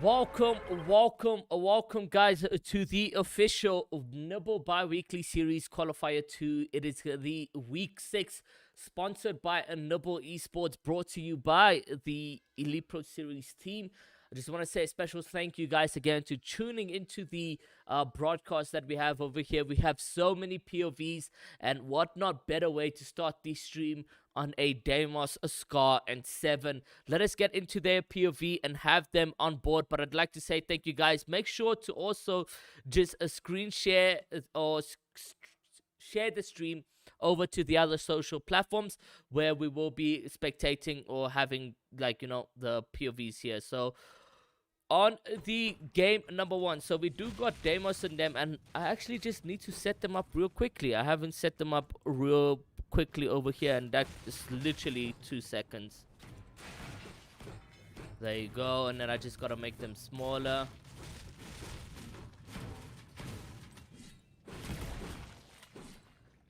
Welcome, guys, to the official Nibble bi-weekly series Qualifier 2. It is the week 6, sponsored by a Nibble Esports, brought to you by the Elite Pro Series team. I just want to say a special thank you guys again to tuning into the broadcast that we have over here. We have so many POVs, and what not better way to start the stream on a Deimos, a Scar, and 7. Let us get into their POV and have them on board. But I'd like to say thank you guys. Make sure to also just screen share or share the stream over to the other social platforms where we will be spectating or having, like, the POVs here. So on the game number 1, so we do got Deimos and them, and I actually just need to set them up real quickly. I haven't set them up real quickly over here, and that is literally 2 seconds. There you go, and then I just gotta make them smaller.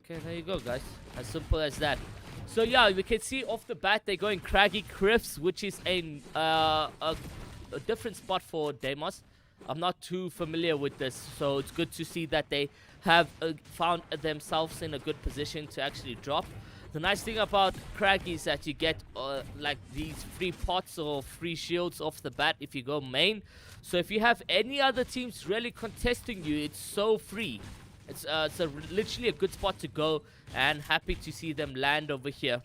Okay, there you go, guys. As simple as that. So yeah, we can see off the bat they're going Craggy Cliffs, which is a different spot for Deimos. I'm not too familiar with this, so it's good to see that they have found themselves in a good position to actually drop. The nice thing about Craggy is that you get like these free pots or free shields off the bat if you go main. So if you have any other teams really contesting you, it's so free. It's literally a good spot to go, and happy to see them land over here.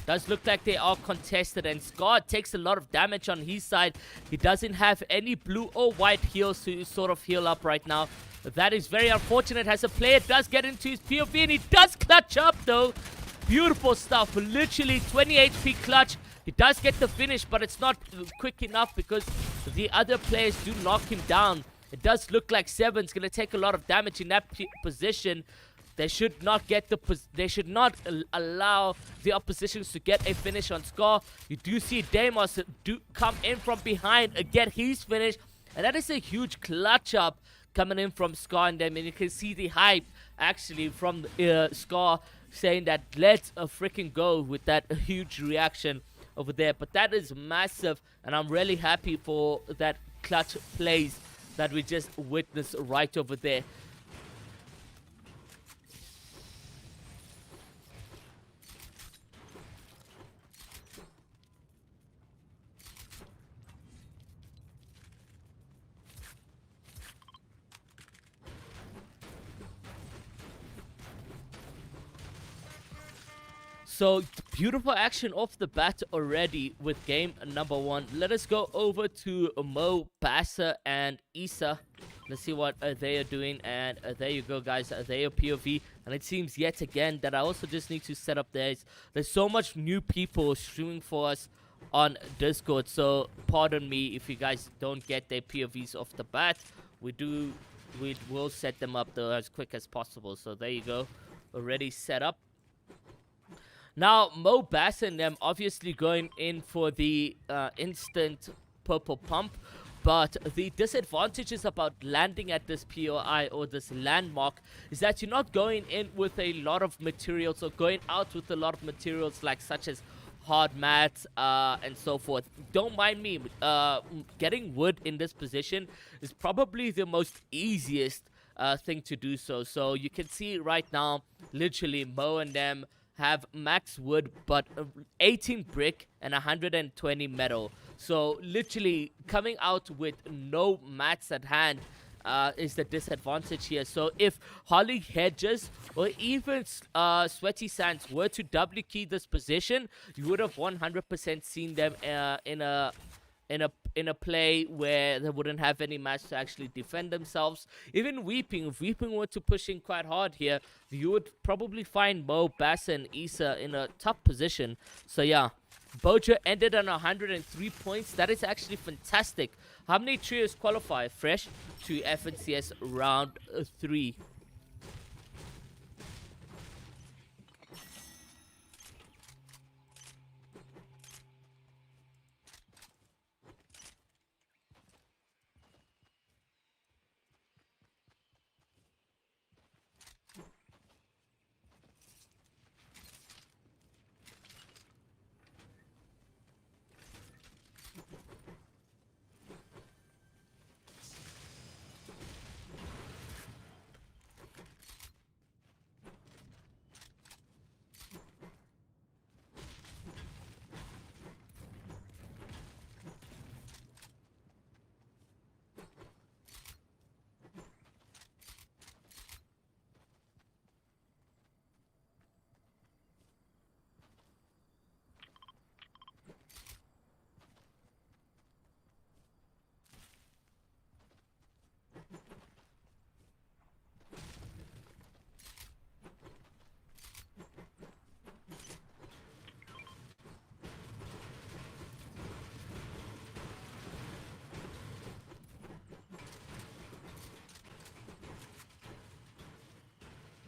Does look like they are contested, and Scar takes a lot of damage on his side. He doesn't have any blue or white heals to sort of heal up right now. That is very unfortunate as a player does get into his POV, and he does clutch up though. Beautiful stuff. Literally 20 HP clutch. He does get the finish, but it's not quick enough because the other players do knock him down. It does look like 7's going to take a lot of damage in that position. They should not get they should not allow the oppositions to get a finish on Scar. You do see Deimos do come in from behind and get his finish, and that is a huge clutch up coming in from Scar and them. And you can see the hype actually from Scar saying that let's freaking go with that huge reaction over there. But that is massive, and I'm really happy for that clutch plays that we just witnessed right over there. So, beautiful action off the bat already with game number 1. Let us go over to Mo, Bassa, and Issa. Let's see what they are doing. And there you go, guys. They are POV. And it seems yet again that I also just need to set up theirs. There's so much new people streaming for us on Discord. So, pardon me if you guys don't get their POVs off the bat. We will set them up though as quick as possible. So, there you go. Already set up. Now, Mo, Bass, and them obviously going in for the instant purple pump. But the disadvantages about landing at this POI or this landmark is that you're not going in with a lot of materials or going out with a lot of materials like such as hard mats and so forth. Don't mind me. Getting wood in this position is probably the most easiest thing to do so. So you can see right now, literally, Mo and them have max wood but 18 brick and 120 metal. So literally coming out with no mats at hand is the disadvantage here. So if Holly Hedges or even Sweaty Sands were to double key this position, you would have 100% seen them in a play where they wouldn't have any match to actually defend themselves. Even Weeping, if Weeping were to push in quite hard here, you would probably find Mo, Bass, and Issa in a tough position. So yeah, Bojo ended on 103 points. That is actually fantastic. How many trios qualify fresh to FNCS round 3?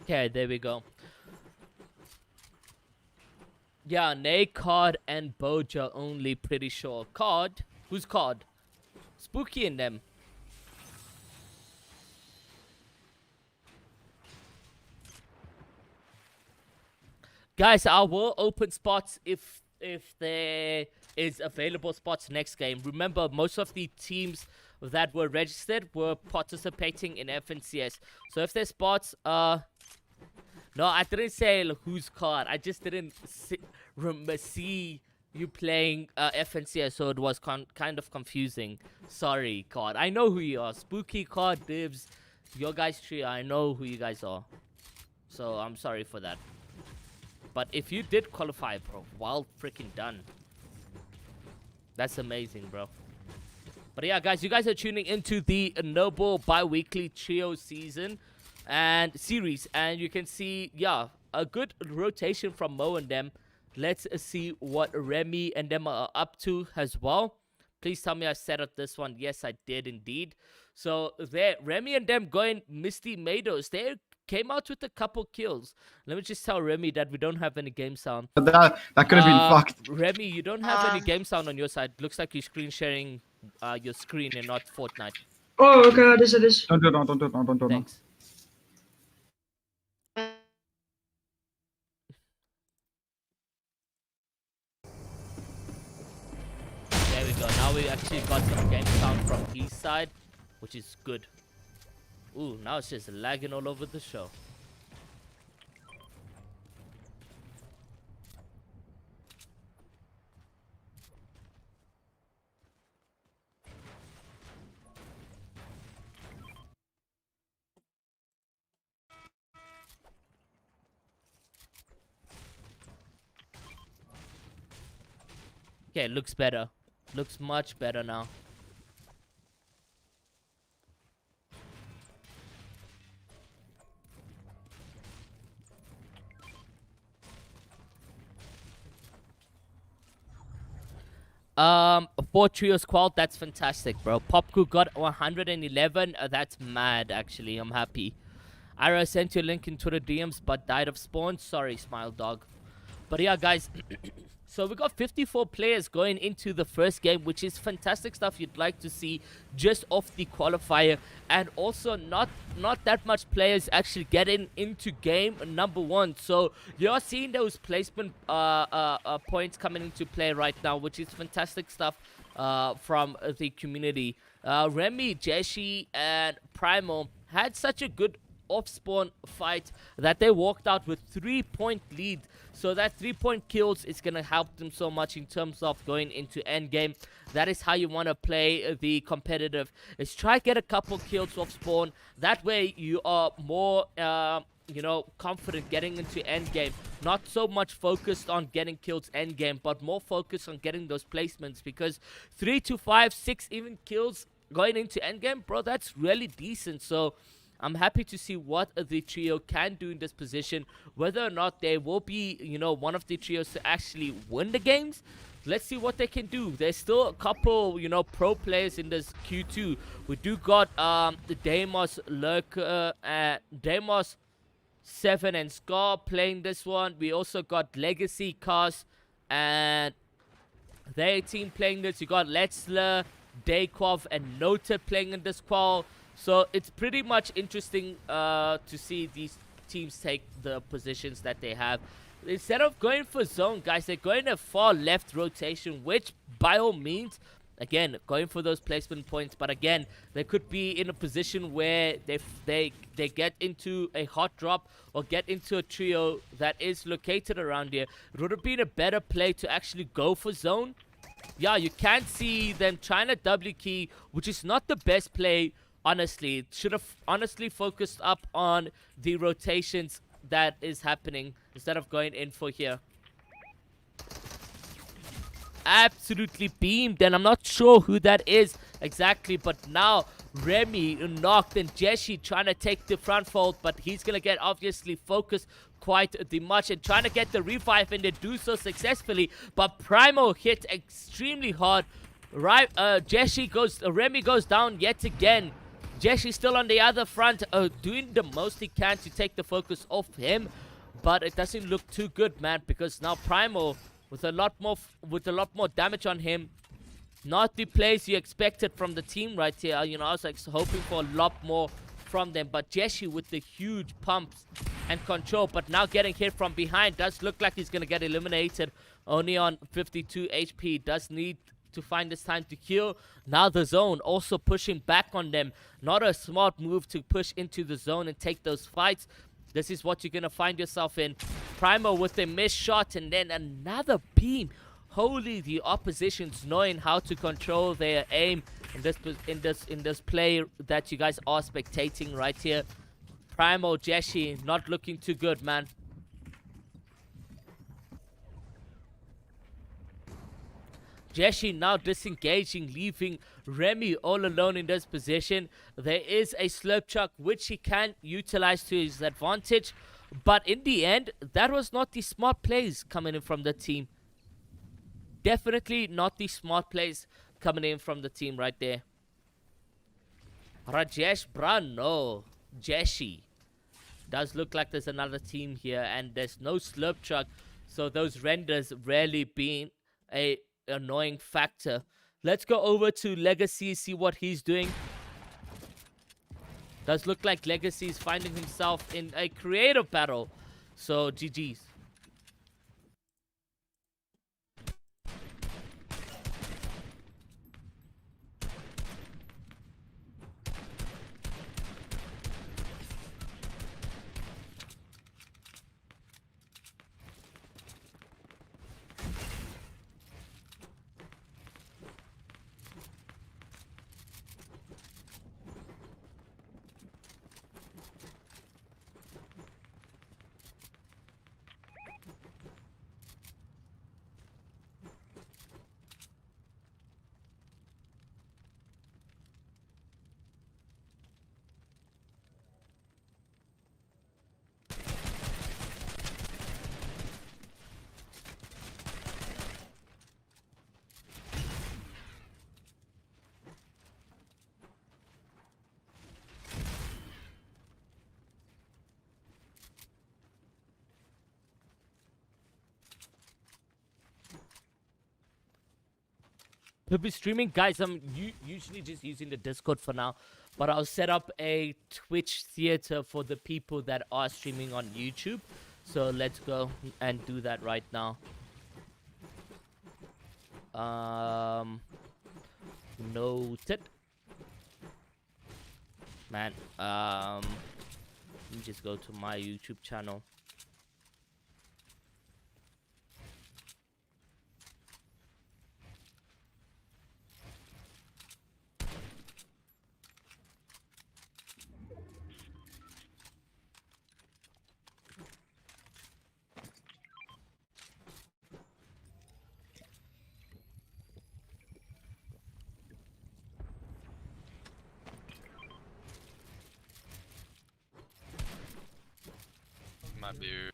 Okay, there we go. Yeah, Nay, Card, and Boja only, pretty sure. Card? Who's Card? Spooky in them. Guys, I will open spots if there is available spots next game. Remember, most of the teams that were registered were participating in FNCS. So if there's spots, no, I didn't say whose card. I just didn't see you playing FNCS, so it was kind of confusing. Sorry, card. I know who you are. Spooky, card, Dibs, your guys' tree. I know who you guys are. So I'm sorry for that. But if you did qualify, bro, well freaking done. That's amazing, bro. But yeah, guys, you guys are tuning into the Noble bi-weekly trio season and series. And you can see, yeah, a good rotation from Mo and them. Let's see what Remy and them are up to as well. Please tell me I set up this one. Yes, I did indeed. So there, Remy and them going Misty Meadows. They came out with a couple kills. Let me just tell Remy that we don't have any game sound. That could have been fucked. Remy, you don't have any game sound on your side. Looks like you're screen sharing your screen and not Fortnite. Oh, okay, it is. Don't do it. Thanks. There we go. Now we actually got some game sound from his side, which is good. Ooh, now it's just lagging all over the show. Okay, it looks better. Looks much better now. For trios qual, that's fantastic, bro. Popku got 111. That's mad, actually. I'm happy. Ira sent you a link in Twitter DMs, but died of spawn. Sorry, Smile Dog. But yeah, guys. So we got 54 players going into the first game, which is fantastic stuff you'd like to see just off the qualifier. And also not that much players actually getting into game number one. So you're seeing those placement points coming into play right now, which is fantastic stuff from the community. Remy, Jeshi, and Primo had such a good off-spawn fight that they walked out with 3-point lead. So that 3-point kills is going to help them so much in terms of going into endgame. That is how you want to play the competitive, is try get a couple kills off spawn. That way you are more you know, confident getting into endgame. Not so much focused on getting kills endgame, but more focused on getting those placements, because 3 to 5, 6 even kills going into endgame, bro, that's really decent. So I'm happy to see what the trio can do in this position. Whether or not they will be, you know, one of the trios to actually win the games, let's see what they can do. There's still a couple, you know, pro players in this Q2. We do got the Deimos Lurker, Deimos 7 and Scar playing this one. We also got Legacy Cast and their team playing this. You got Letzler, Dayquov, and Nota playing in this qual. So it's pretty much interesting to see these teams take the positions that they have. Instead of going for zone, guys, they're going a far left rotation, which by all means, again, going for those placement points. But again, they could be in a position where they get into a hot drop or get into a trio that is located around here. It would have been a better play to actually go for zone. Yeah, you can see them trying to W key, which is not the best play. Honestly, should have honestly focused up on the rotations that is happening instead of going in for here. Absolutely beamed, and I'm not sure who that is exactly, but now Remy knocked and Jeshi trying to take the front fold, but he's gonna get obviously focused quite the much and trying to get the revive, and they do so successfully. But Primo hit extremely hard. Right, Remy goes down yet again. Jesh is still on the other front, doing the most he can to take the focus off him, but it doesn't look too good, man, because now Primo with a lot more damage on him. Not the plays you expected from the team right here. You know, I was like hoping for a lot more from them, but Jeshi with the huge pumps and control, but now getting hit from behind. Does look like he's gonna get eliminated, only on 52 HP. Does need to find this time to kill. Now the zone also pushing back on them. Not a smart move to push into the zone and take those fights. This is what you're gonna find yourself in. Primo with a missed shot and then another beam. Holy, the opposition's knowing how to control their aim in this play that you guys are spectating right here. Primo Jeshi not looking too good, man. Jeshi now disengaging, leaving Remy all alone in this position. There is a slurp chuck which he can utilize to his advantage, but in the end, that was not the smart plays coming in from the team. Definitely not the smart plays coming in from the team right there. Rajesh Brano, Jeshi. Does look like there's another team here, and there's no slurp truck, so those renders rarely being a annoying factor. Let's go over to Legacy, see what he's doing. Does look like Legacy is finding himself in a creative battle, so GG's. He'll be streaming, guys. I'm usually just using the Discord for now, but I'll set up a Twitch theater for the people that are streaming on YouTube. So let's go and do that right now. Noted. Man, let me just go to my YouTube channel. My beer.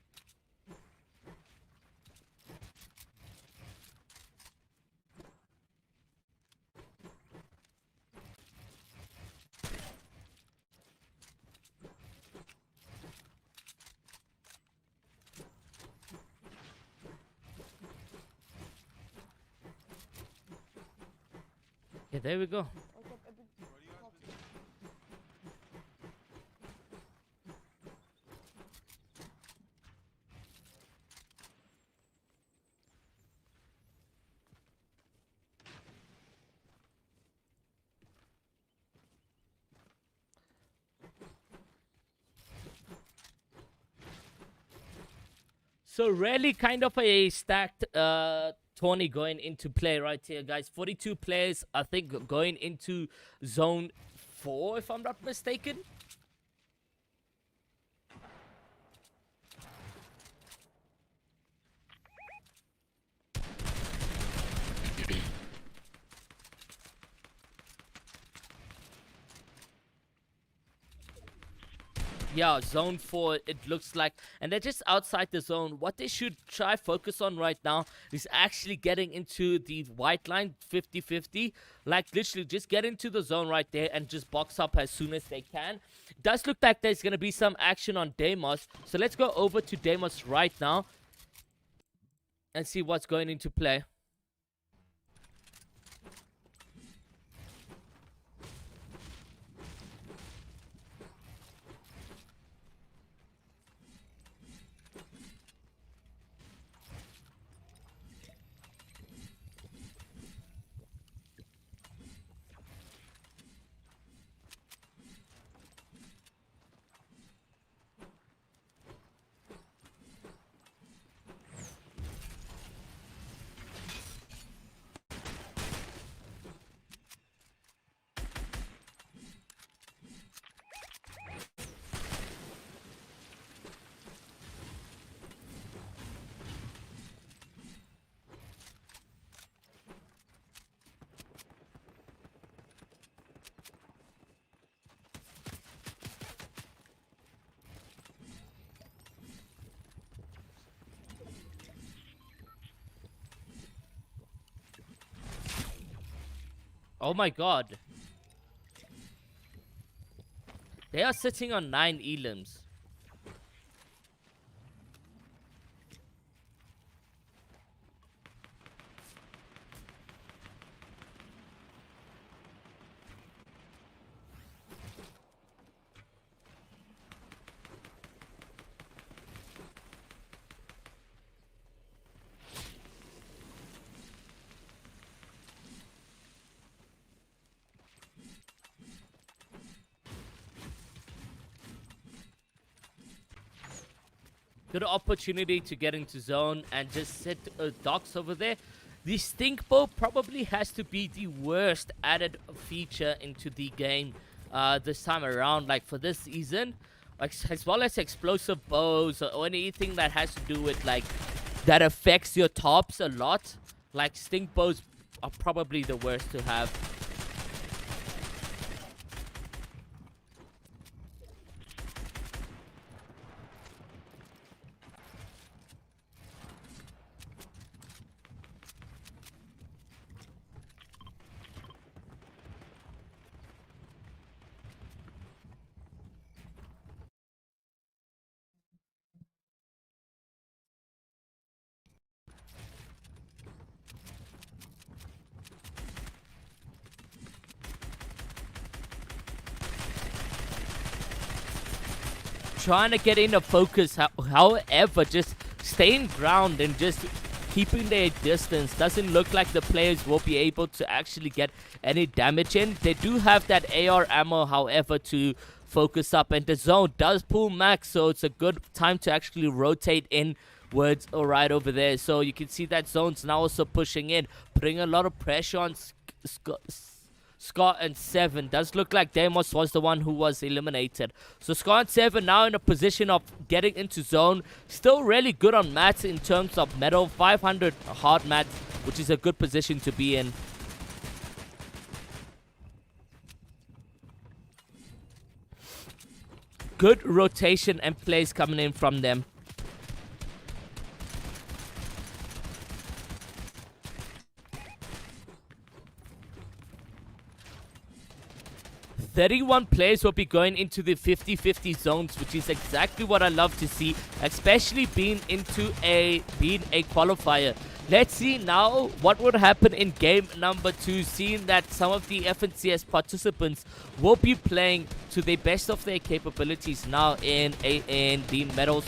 Yeah, there we go. So really kind of a stacked tourney going into play right here, guys. 42 players, I think, going into zone 4, if I'm not mistaken. Yeah, zone 4, it looks like. And they're just outside the zone. What they should try focus on right now is actually getting into the white line 50-50. Like, literally, just get into the zone right there and just box up as soon as they can. Does look like there's going to be some action on Deimos. So let's go over to Deimos right now and see what's going into play. Oh my god. They are sitting on 9 elims. Good opportunity to get into zone and just set docks over there. The stink bow probably has to be the worst added feature into the game this time around, like for this season, like, as well as explosive bows or anything that has to do with like that affects your tops a lot. Like stink bows are probably the worst to have. Trying to get in a focus, however, just staying ground and just keeping their distance. Doesn't look like the players will be able to actually get any damage in. They do have that AR ammo, however, to focus up, and the zone does pull max, so it's a good time to actually rotate inwards or right over there. So you can see that zone's now also pushing in, putting a lot of pressure on Scott and 7. Does look like Deimos was the one who was eliminated. So Scott and 7 now in a position of getting into zone. Still really good on mats in terms of metal. 500 hard mats, which is a good position to be in. Good rotation and plays coming in from them. 31 players will be going into the 50-50 zones, which is exactly what I love to see, especially being a qualifier. Let's see now what would happen in game number 2, seeing that some of the FNCS participants will be playing to the best of their capabilities now in the medals,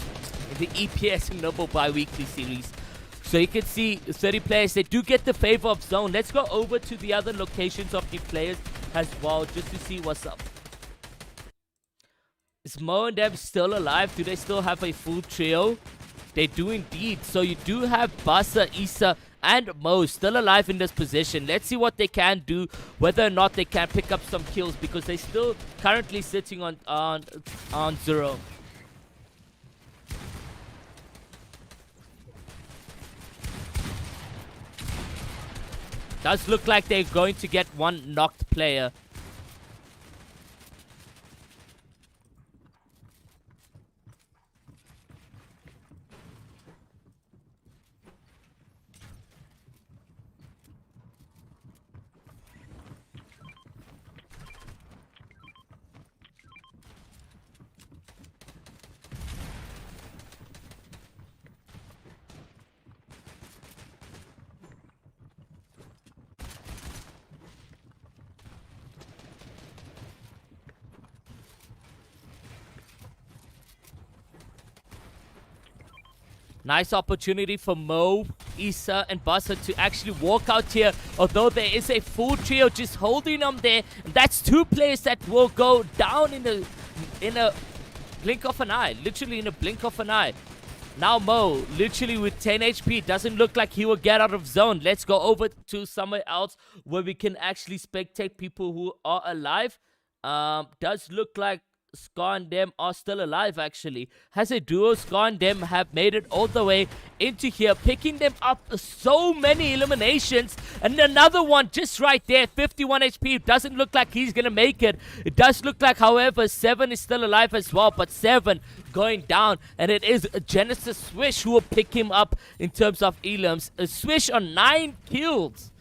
in the EPS Nibble bi-weekly series. So you can see 30 players, they do get the favor of zone. Let's go over to the other locations of the players as well, just to see what's up. Is Mo and Dev still alive? Do they still have a full trio? They do indeed. So you do have Basa, Issa, and Mo still alive in this position. Let's see what they can do, whether or not they can pick up some kills, because they're still currently sitting on 0. Does look like they're going to get one knocked player. Nice opportunity for Mo, Issa, and Buzzer to actually walk out here. Although there is a full trio just holding them there. And that's 2 players that will go down in a blink of an eye. Literally in a blink of an eye. Now Mo, literally with 10 HP, doesn't look like he will get out of zone. Let's go over to somewhere else where we can actually spectate people who are alive. Does look like Scar and them are still alive, actually. Has a duo. Scar and them have made it all the way into here, picking them up so many eliminations. And another one just right there, 51 HP. Doesn't look like he's gonna make it. It does look like, however, 7 is still alive as well, but 7 going down. And it is Genesis Swish who will pick him up in terms of elims. A Swish on 9 kills.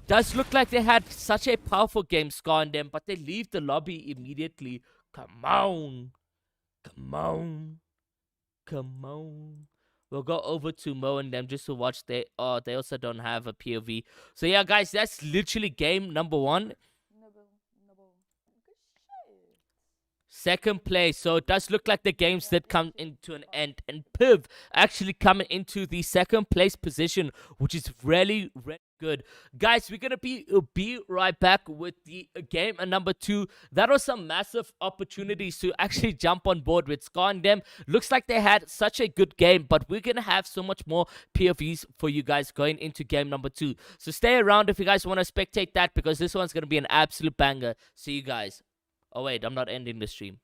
Does look like they had such a powerful game, Scar and them, but they leave the lobby immediately. Come on. Come on. Come on. We'll go over to Mo and them just to watch. They also don't have a POV. So yeah, guys, that's literally game number 1. Second place. So it does look like the games did come into an end. And Piv actually coming into the second place position, which is really, really good. Guys, we're going to be right back with the game number 2. That was some massive opportunities to actually jump on board with Scar and them. Looks like they had such a good game, but we're going to have so much more POVs for you guys going into game number 2. So stay around if you guys want to spectate that, because this one's going to be an absolute banger. See you guys. Oh, wait, I'm not ending the stream.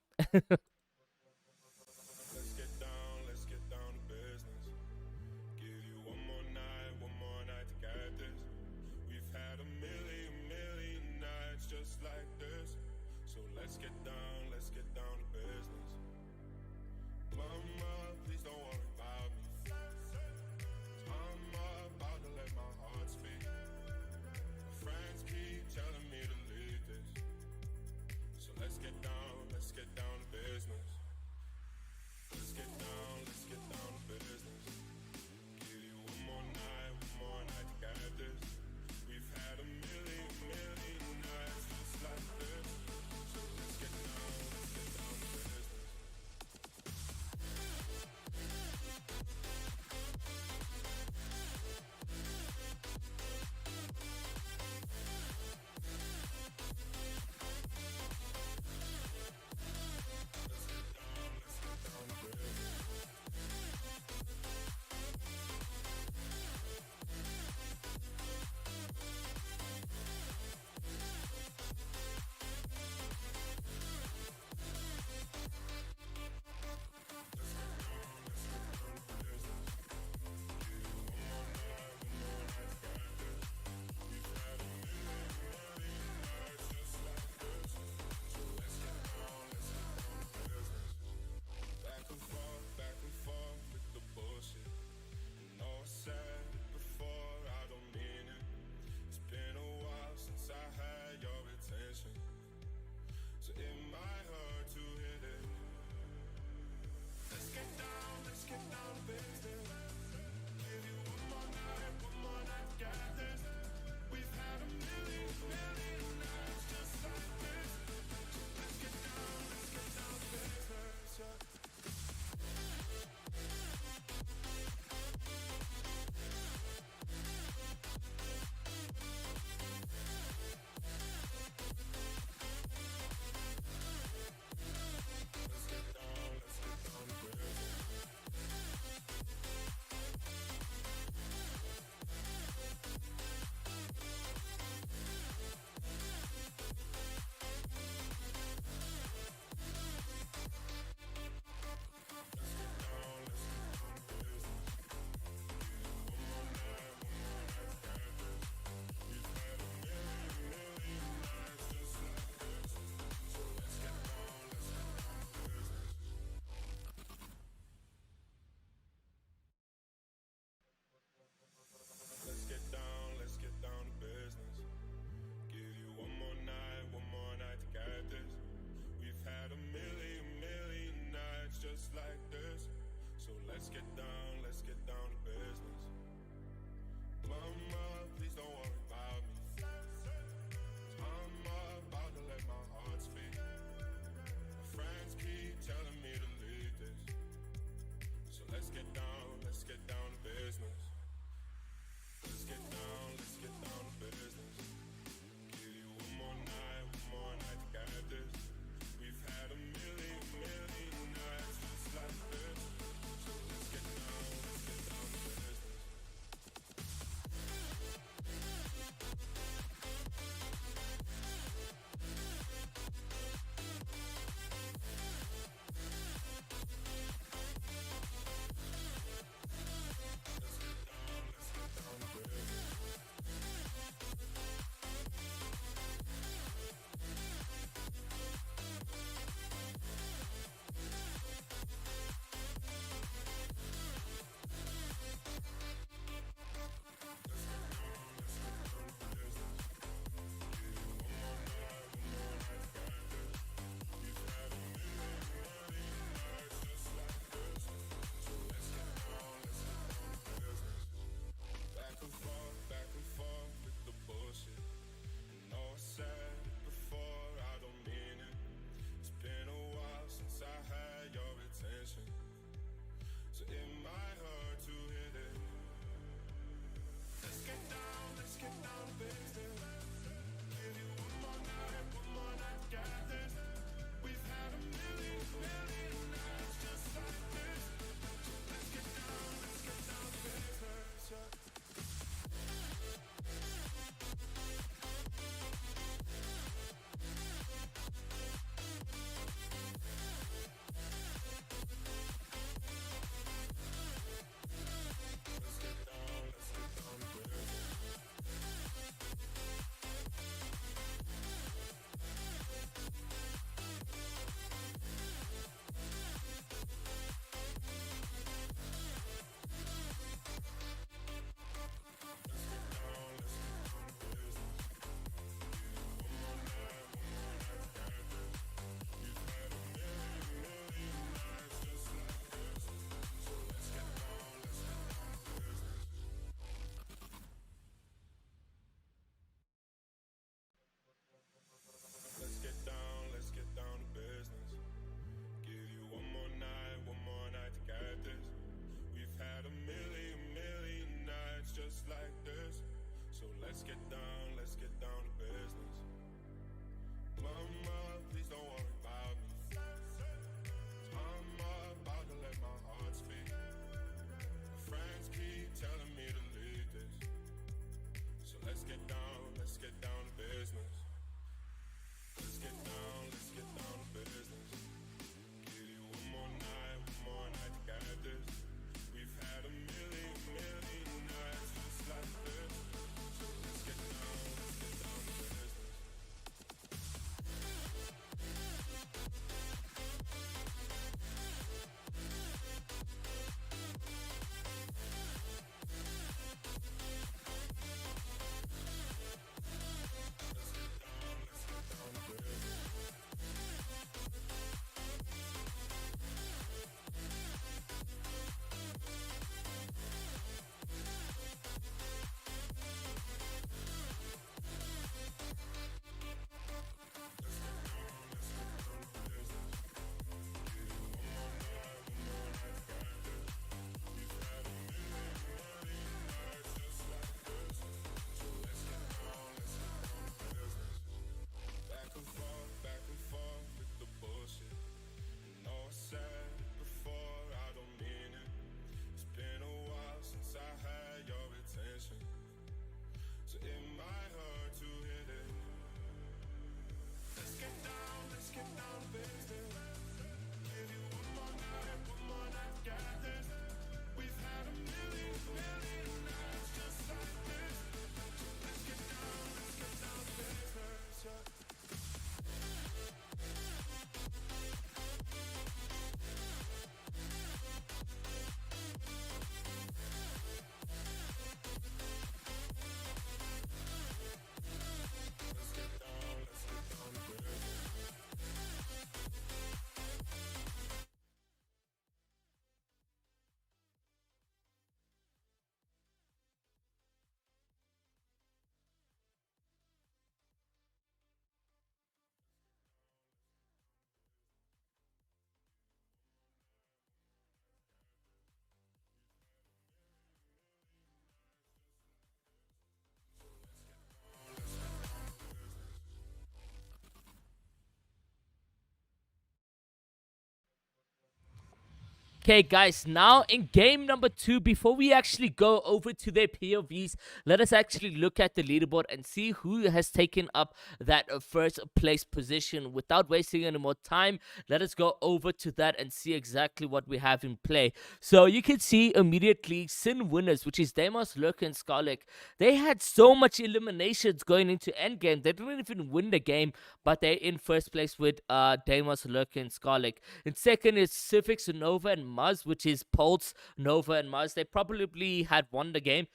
Okay, guys, now in game number 2, before we actually go over to their POVs, let us actually look at the leaderboard and see who has taken up that first place position. Without wasting any more time, let us go over to that and see exactly what we have in play. So you can see immediately Sin winners, which is Deimos, Lurker, and Skarlik. They had so much eliminations going into endgame. They didn't even win the game, but they're in first place with Deimos, Lurker, and Skarlik. In second is Civics, Nova, and Muzz, which is Pulse, Nova, and Muzz. They probably had won the game.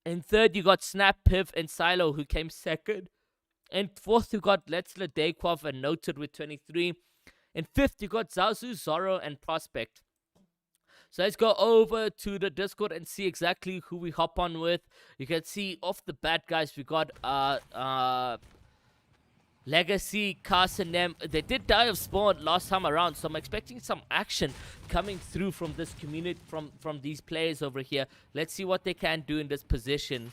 In third, you got Snap, Piv, and Silo, who came second. In fourth, you got Letzler, Dayquav, and Noted with 23. In fifth, you got Zazu, Zorro, and Prospect. So let's go over to the Discord and see exactly who we hop on with. You can see off the bat, guys, we got Legacy, Carson, them. They did die of spawn last time around, so I'm expecting some action coming through from this community, from these players over here. Let's see what they can do in this position.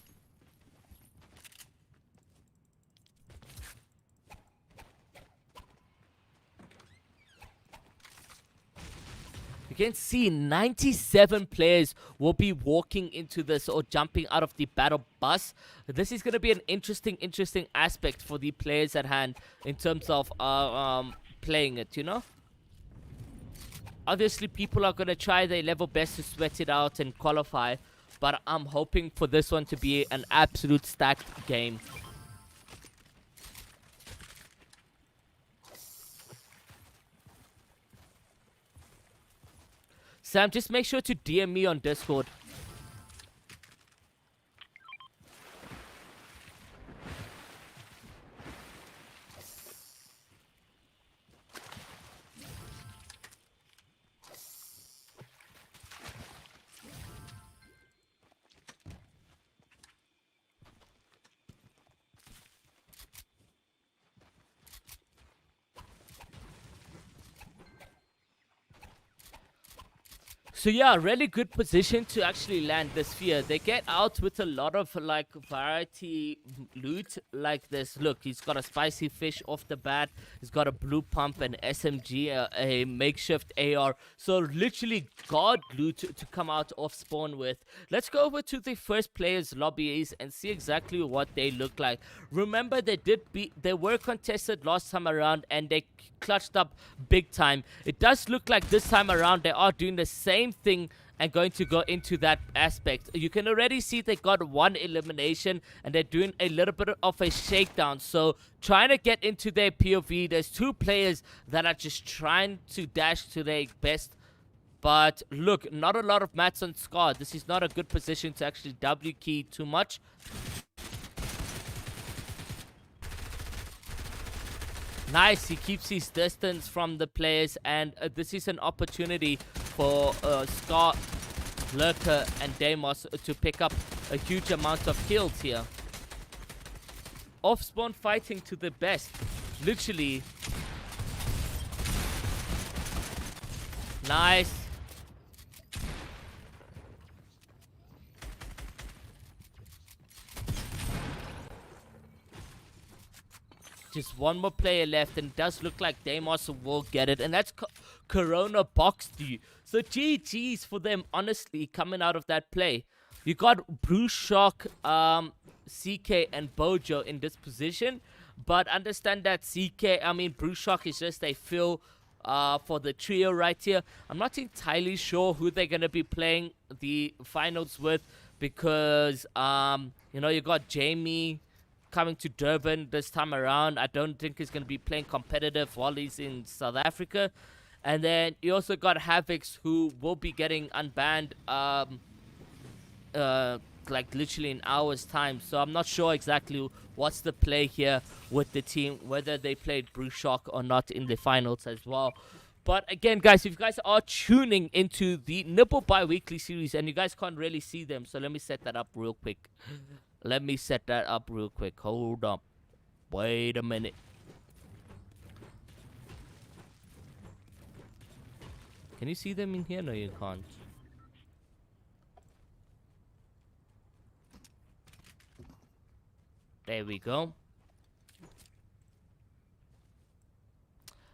You can see 97 players will be walking into this or jumping out of the battle bus. This is going to be an interesting aspect for the players at hand in terms of playing it, you know? Obviously, people are going to try their level best to sweat it out and qualify, but I'm hoping for this one to be an absolute stacked game. Sam, just make sure to DM me on Discord. So yeah, really good position to actually land the sphere. They get out with a lot of like variety loot like this. Look, he's got a spicy fish off the bat. He's got a blue pump, an SMG, a makeshift AR. So literally god loot to come out of spawn with. Let's go over to the first players lobbies and see exactly what they look like. Remember, they were contested last time around and they clutched up big time. It does look like this time around they are doing the same thing and going to go into that aspect. You can already see they got one elimination and they're doing a little bit of a shakedown. So trying to get into their POV. There's two players that are just trying to dash to their best. But look, not a lot of mats on Scar. This is not a good position to actually W key too much. Nice, he keeps his distance from the players, and this is an opportunity for Scar, Lurker, and Deimos to pick up a huge amount of kills here. Off-spawn fighting to the best, literally. Nice. Just one more player left, and it does look like Deimos will get it, and that's Corona boxed you. So GG's for them, honestly, coming out of that play. You got Bruce Shock, CK, and Bojo in this position, but understand that Bruce Shock is just a fill for the trio right here. I'm not entirely sure who they're going to be playing the finals with, because, you got Jamie coming to Durban this time around. I don't think he's going to be playing competitive while he's in South Africa. And then you also got Havocs, who will be getting unbanned like literally in hours time. So I'm not sure exactly what's the play here with the team, whether they played Bruce Shock or not in the finals as well. But again, guys, if you guys are tuning into the Nibble bi-weekly series and you guys can't really see them, so let me set that up real quick. Hold up. Wait a minute. Can you see them in here? No, you can't. There we go.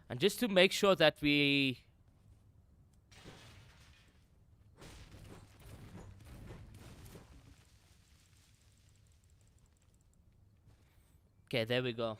And just to make sure that we Okay, there we go.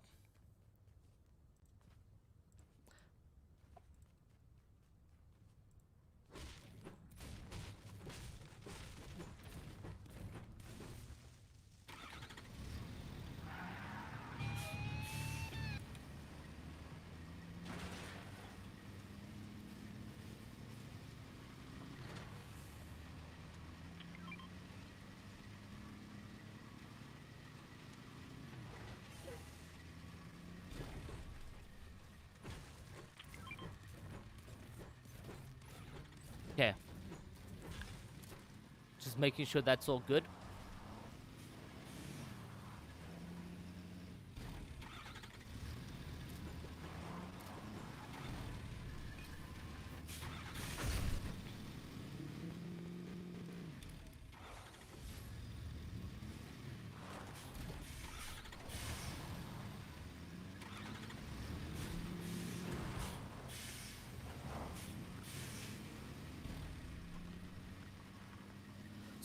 Okay. Just making sure that's all good.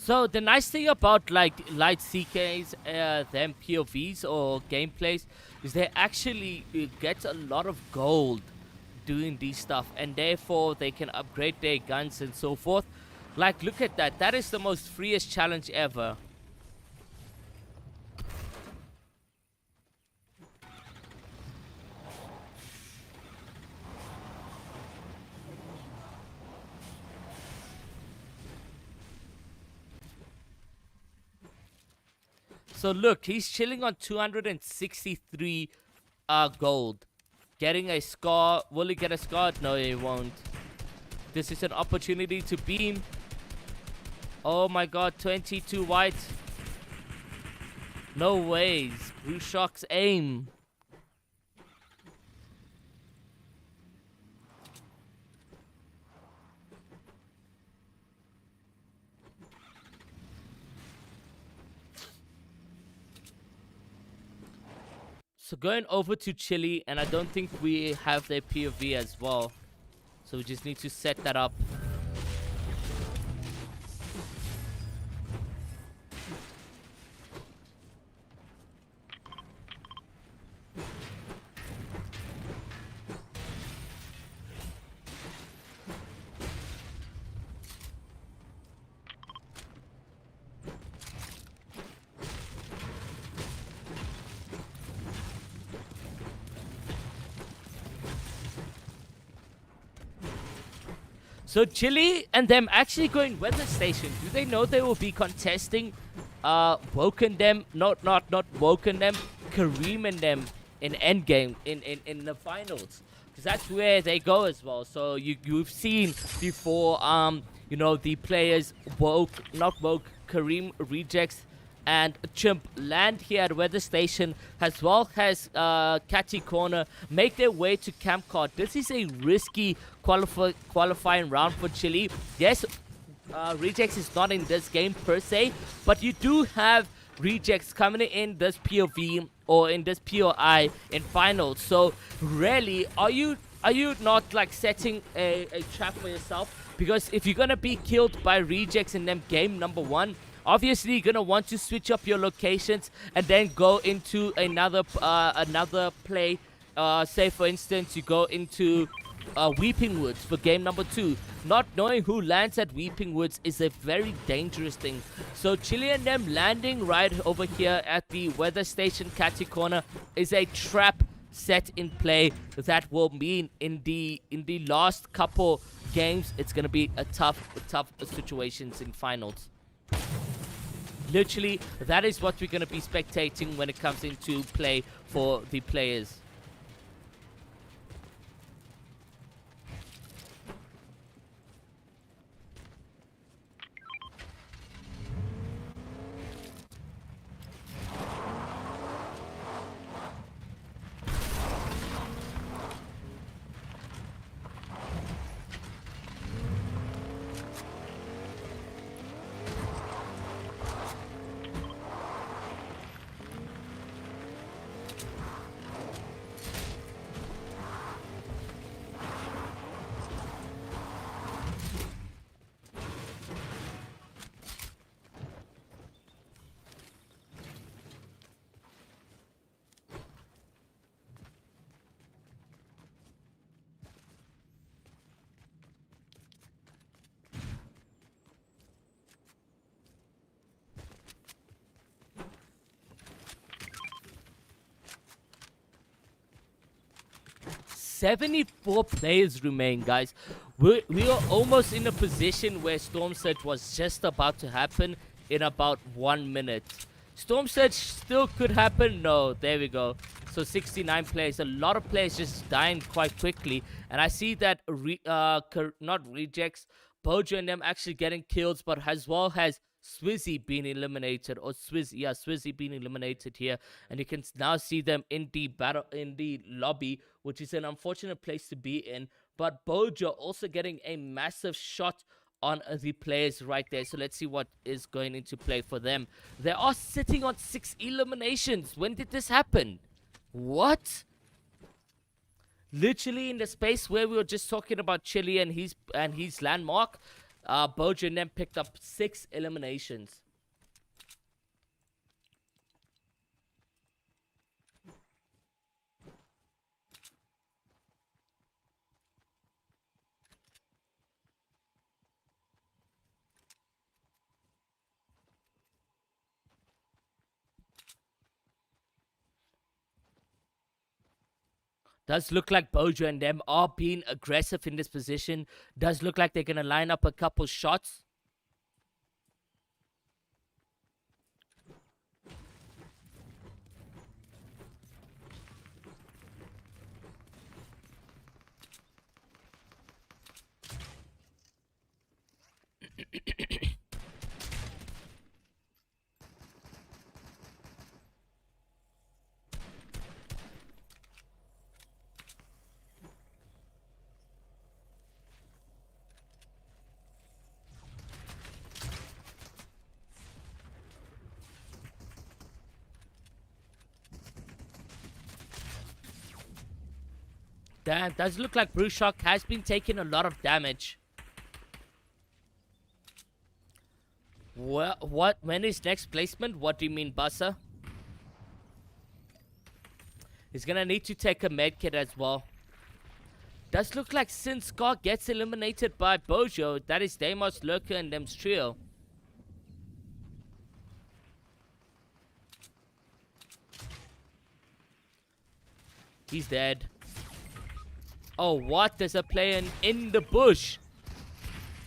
So the nice thing about like light CKs, them POVs or gameplays, is they actually get a lot of gold doing these stuff, and therefore they can upgrade their guns and so forth. Like, look at that. That is the most freest challenge ever. So look, he's chilling on 263 gold. Getting a scar. Will he get a scar? No, he won't. This is an opportunity to beam. Oh my god, 22 white. No ways. Blue Shock's aim. So going over to Chile, and I don't think we have their POV as well. So we just need to set that up. So Chile and them actually going weather station. Do they know they will be contesting Woken them, not Woken them, Kareem and them in endgame in the finals? Because that's where they go as well. So you've seen before you know, the players Kareem, Rejects and Chimp land here at weather station, as well as Catty Corner, make their way to Camp Card. This is a risky qualifying round for Chile. Yes, Rejects is not in this game per se, but you do have Rejects coming in this POV or in this POI in finals. So really, are you not like setting a trap for yourself? Because if you're gonna be killed by Rejects in them game number one, obviously, you're gonna want to switch up your locations and then go into another play. Say, for instance, you go into Weeping Woods for game number 2. Not knowing who lands at Weeping Woods is a very dangerous thing. So, Chile and them landing right over here at the weather station Catty Corner is a trap set in play that will mean in the last couple games, it's gonna be a tough situations in finals. Literally, that is what we're going to be spectating when it comes into play for the players. 74 players remain, guys. We are almost in a position where Storm Surge was just about to happen in about 1 minute. Storm Surge still could happen. No, there we go. So 69 players. A lot of players just dying quite quickly. And I see that, not rejects, Bojo and them actually getting kills, but as well as Swizzy being eliminated, or Swizzy being eliminated here, and you can now see them in the lobby, which is an unfortunate place to be in. But Bojo also getting a massive shot on the players right there. So let's see what is going into play for them. They are sitting on 6 eliminations. When did this happen? What? Literally in the space where we were just talking about Chile and his landmark, Bojo and them picked up 6 eliminations. Does look like Bojo and them are being aggressive in this position. Does look like they're going to line up a couple shots. Damn, does look like Bruce Shock has been taking a lot of damage. When is next placement? What do you mean, Bassa? He's gonna need to take a medkit as well. Does look like since Scott gets eliminated by Bojo, that is Deimos, Lurker, and them's trio. He's dead. Oh, what? There's a player in the bush.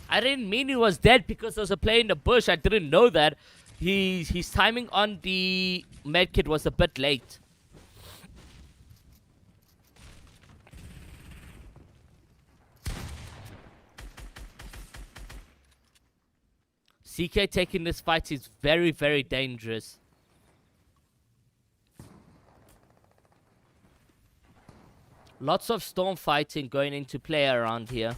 I didn't mean he was dead because there's a player in the bush. I didn't know that. His timing on the medkit was a bit late. CK taking this fight is very, very dangerous. Lots of storm fighting going into play around here.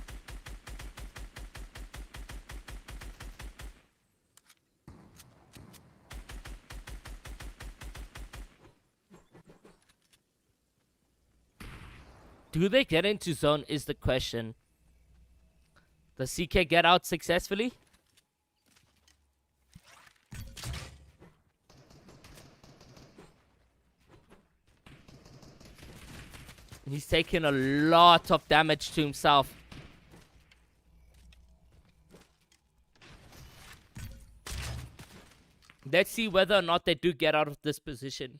Do they get into zone is the question. Does CK get out successfully? He's taking a lot of damage to himself. Let's see whether or not they do get out of this position.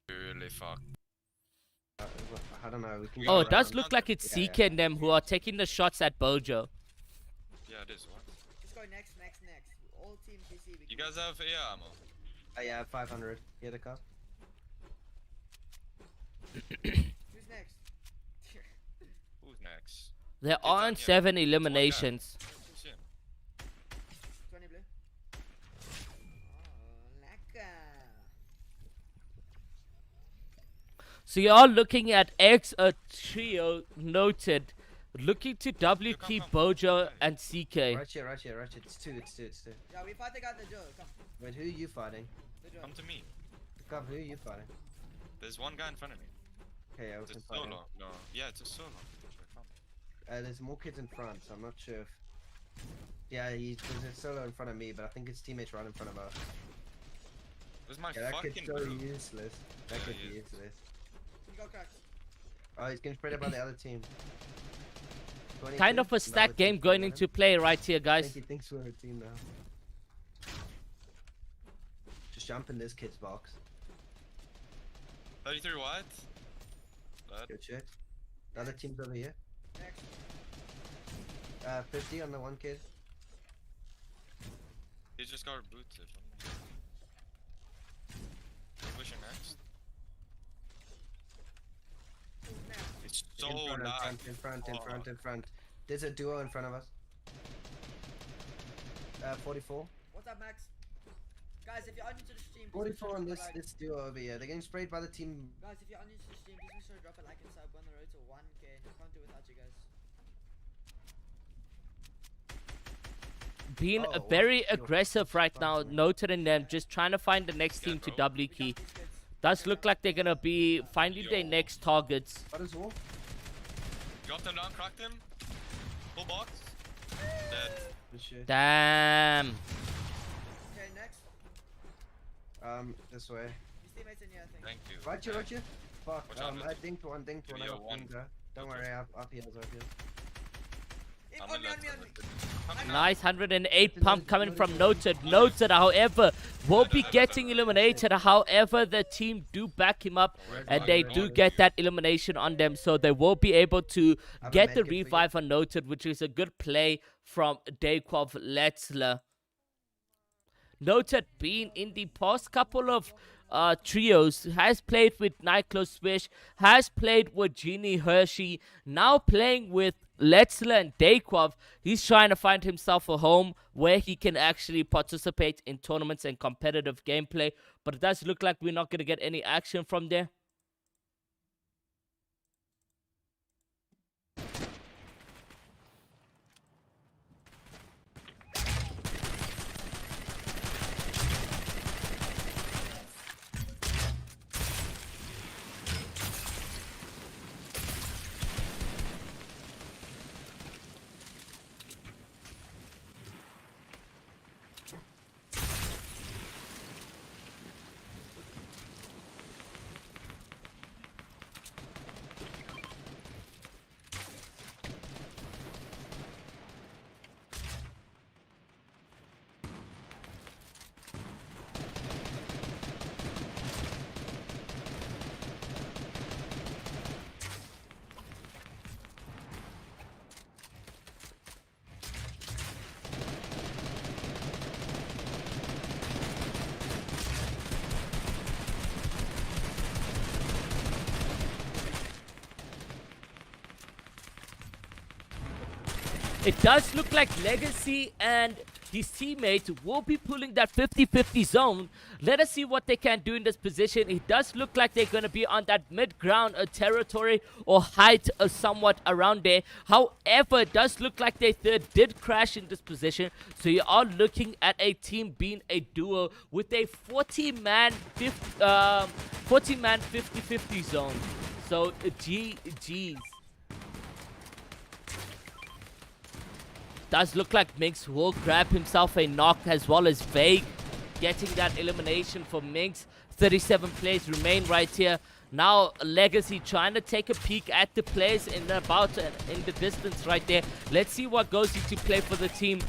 Really fucked. I don't know. We can Oh, go it does around. look like it's Yeah, CK and them who are taking the shots at Bojo. Yeah, it is. What? Just go next. All team PC. You guys have AR ammo? Yeah, 500. Yeah, the cup. Who's next? Who's next? There on, aren't yeah. 7 It's one guy. eliminations. Who's him? 20 blue. Oh, lacka. So you are looking at X, a trio noted, looking to W key come. Bojo and CK. Right here. It's two. Yeah, we fight the guy at the door. Come. Wait, who are you fighting? The door. Come to me. Cup, who are you fighting? There's one guy in front of me. Okay, I It's was a fighting. solo. No. Yeah, it's a solo. Come. There's more kids in front, so I'm not sure if... Yeah, there's a solo in front of me, but I think his teammates right in front of us. Where's my Yeah, that fucking kid's so blue? useless. That Yeah, could he be is. useless. You got cracked. Oh, he's getting spread out by the other team. Kind of a stack game going into play right here, I guys. think he thinks we're a team now. Just jump in this kid's box. 33 what? Blood. Good shit. The other team's over here. Next. 50 on the one kid. He just got booted. Pushing next. Who's next? It's so In front. There's a duo in front of us. 44. What's up, Max? Guys, if you're on into the stream, please 44 on make sure to this duo over here. They're getting sprayed by the team. Guys, if you're on into the stream, please make sure to drop a like and sub on the road to 1K. I can't do without you guys. Being Oh, very wow. aggressive right now, noted in them, just trying to find the next team to W We key. got these kids. Does look like they're gonna be finding their next targets. What is all? Dropped him down, cracked him. Full box. Dead. Good shit. Damn. Okay, next. This way. His teammates in here, I think. Thank you. Right you. Fuck. Watch out, I dinked one. Give I me a got one. pinged her. Don't worry, up here. I'm On me. Nice 108 pump coming from Noted. Noted, however, will be getting eliminated. However, the team do back him up and they do get that elimination on them. So they will be able to get the revive on Noted, which is a good play from Dayquov Letzler. Noted being in the past couple of trios, has played with Nightclub Swish, has played with Genie Hershey, now playing with Letzler and Dayquov. He's trying to find himself a home where he can actually participate in tournaments and competitive gameplay, but it does look like we're not going to get any action from there. It does look like Legacy and his teammate will be pulling that 50-50 zone. Let us see what they can do in this position. It does look like they're going to be on that mid-ground territory or height somewhat around there. However, it does look like they did crash in this position. So you are looking at a team being a duo with a 40-man 50-50 zone. So GG's. Does look like Minx will grab himself a knock as well as Vague getting that elimination for Minx. 37 players remain right here. Now Legacy trying to take a peek at the players in the distance right there. Let's see what goes into play for the team.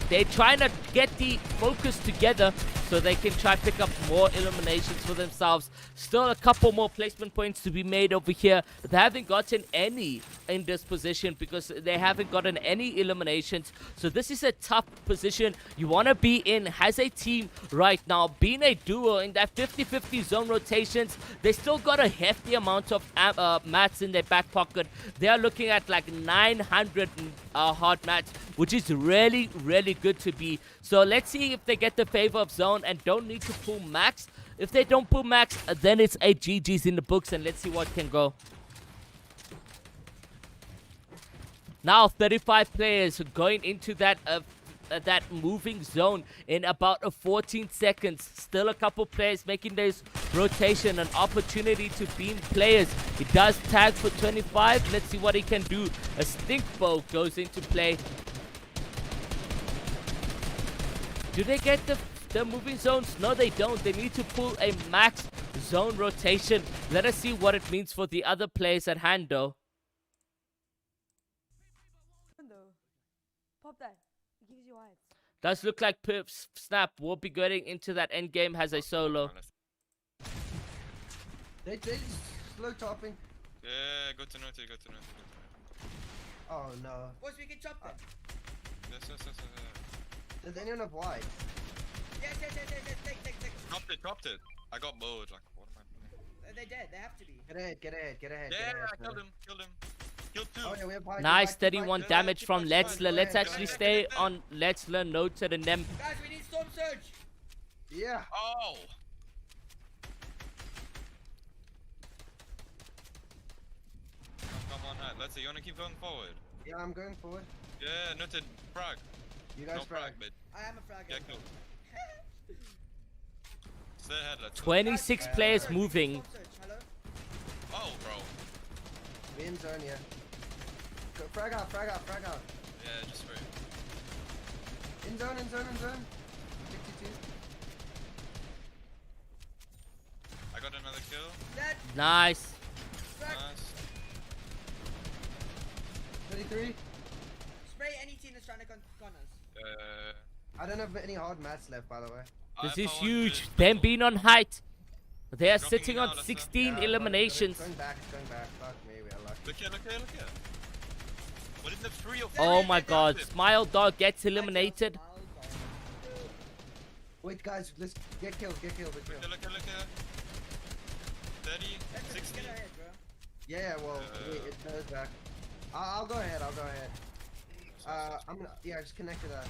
They're trying to get the focus together so they can try to pick up more eliminations for themselves. Still a couple more placement points to be made over here. They haven't gotten any in this position because they haven't gotten any eliminations. So this is a tough position you want to be in as a team right now. Being a duo in that 50-50 zone rotations, they still got a hefty amount of mats in their back pocket. They are looking at like 900 hard mats, which is really, really good to be. So let's see if they get the favor of zone and don't need to pull max. If they don't pull max, then it's a GG's in the books, and let's see what can go. Now 35 players going into that moving zone in about 14 seconds. Still a couple players making this rotation, an opportunity to beam players. He does tag for 25. Let's see what he can do. A stink bow goes into play. Do they get the moving zones? No, they don't. They need to pull a max zone rotation. Let us see what it means for the other players at hand, though. Pop that. It gives you height. Does look like Snap will be getting into that end game as a solo. They slow topping. Yeah, go to North, go to North. Oh no. Boys, we can chop them. Yes. Does anyone have wide? Yes. Take. Dropped it. I got bowed. Like, what am I doing? They're dead. They have to be. Get ahead. Yeah, I killed him. Killed two. Oh yeah, we have wide. Nice, Keep 31 fighting. damage from Keep fighting. Letzler. Let's Go actually ahead. stay on Letzler, noted and them. Guys, we need storm surge. Yeah. Oh. Come on, let's see. You wanna keep going forward? Yeah, I'm going forward. Yeah, noted. Frag. You No guys frag, but I am a frag. yeah, cool. Stay ahead. Let's go. 26 players Storm moving. surge. Hello. Oh, bro. We in zone, yeah. Go, frag out. Yeah, just wait. In zone. 62. I got another kill. Dead. Nice. Frag. Nice. 33. Spray any team that's trying to con us. I don't have any hard mats left, by the way. This I is found huge. one Them being on height. They are Dropping sitting now, on let's 16 Yeah, eliminations. It's going back. Fuck me, we are lucky. Look here. What is the 3 or 4? Oh my god. Smile Dog gets eliminated. Wait, guys, let's get killed. Look here. 30, 60. Get ahead, bro. Yeah, well, it goes back. I'll go ahead. I'm gonna, just connect to that.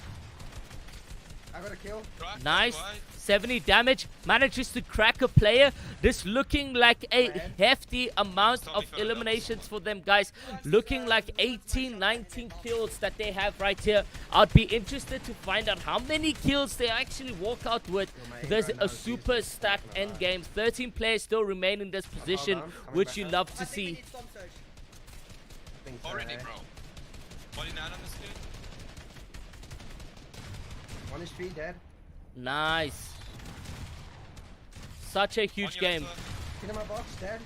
I got a kill. Crack, Nice. wide. 70 damage. Manages to crack a player. This looking like a Right. hefty amount Tell of me if I remember. eliminations for them, guys. Looking like 18, 19 kills that they have right here. I'd be interested to find out how many kills they actually walk out with. Yo, my aim There's right now a is super decent, stacked not gonna lie. end game. 13 players still remain in this position, on, coming which back you up. love I to think we see. need storm surge. I think so, Already, eh? bro. 49 on this kid. 1 HP dead. Nice. Such a huge On your game. left side. Get in my box, dead.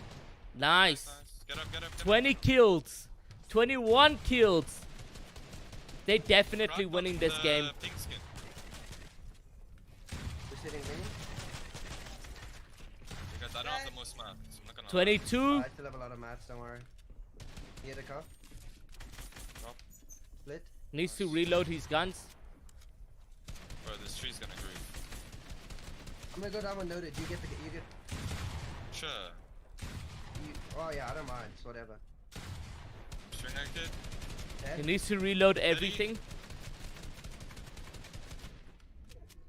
Nice. Get up. 20 kills. 21 kills. They're definitely Crack winning up this the game. Pink skin. We're sitting mini. Because I don't have the most maps. I'm not gonna lie. 22. I still have a lot of mats, don't worry. Near the car. Drop. Split. Needs to reload his guns. Bro, this tree's gonna groove. I'm gonna go down one noted. You get. Sure. Oh yeah, I don't mind. It's whatever. String acted. He Dead. needs to reload everything.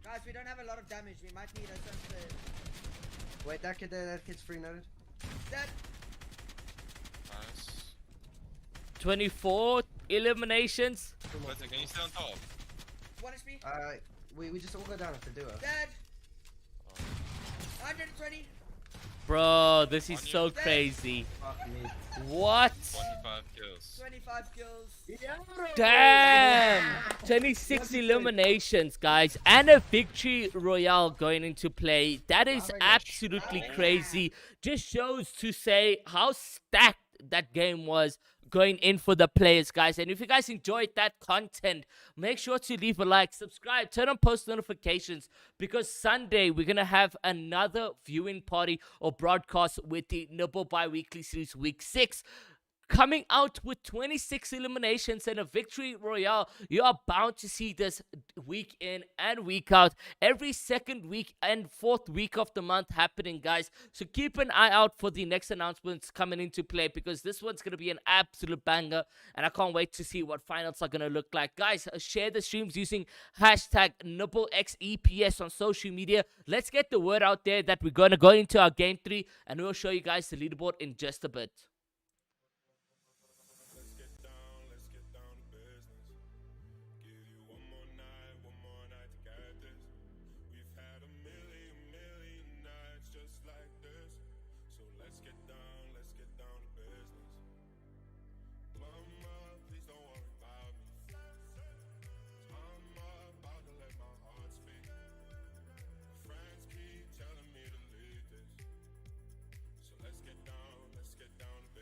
Guys, we don't have a lot of damage. We might need a sense to... Wait, that kid's free noted. Dead. Nice. 24 eliminations. Listen, can you stay on top? 1 HP. We just all go down to do it. Dead. 120. Bro, this is On you. so crazy. Fuck me. What? 25 kills. 25 kills. Damn! 26 eliminations, guys. And a victory royale going into play. That is Oh my gosh. absolutely crazy. Just shows to say how stacked that game was going in for the players, guys. And if you guys enjoyed that content, make sure to leave a like, subscribe, turn on post notifications, because Sunday we're gonna have another viewing party or broadcast with the Nibble bi-weekly series week 6. Coming out with 26 eliminations and a victory royale. You are bound to see this week in and week out, every second week and fourth week of the month happening, guys. So keep an eye out for the next announcements coming into play, because this one's going to be an absolute banger, and I can't wait to see what finals are going to look like. Guys, share the streams using hashtag NibbleXEPS on social media. Let's get the word out there that we're going to go into our game 3, and we'll show you guys the leaderboard in just a bit. Let's get down to business. Give you one more night to get this. We've had a million nights just like this. So let's get down to business. Mama, please don't worry about me. I'm about to let my heart speak. My friends keep telling me to leave this. So let's get down to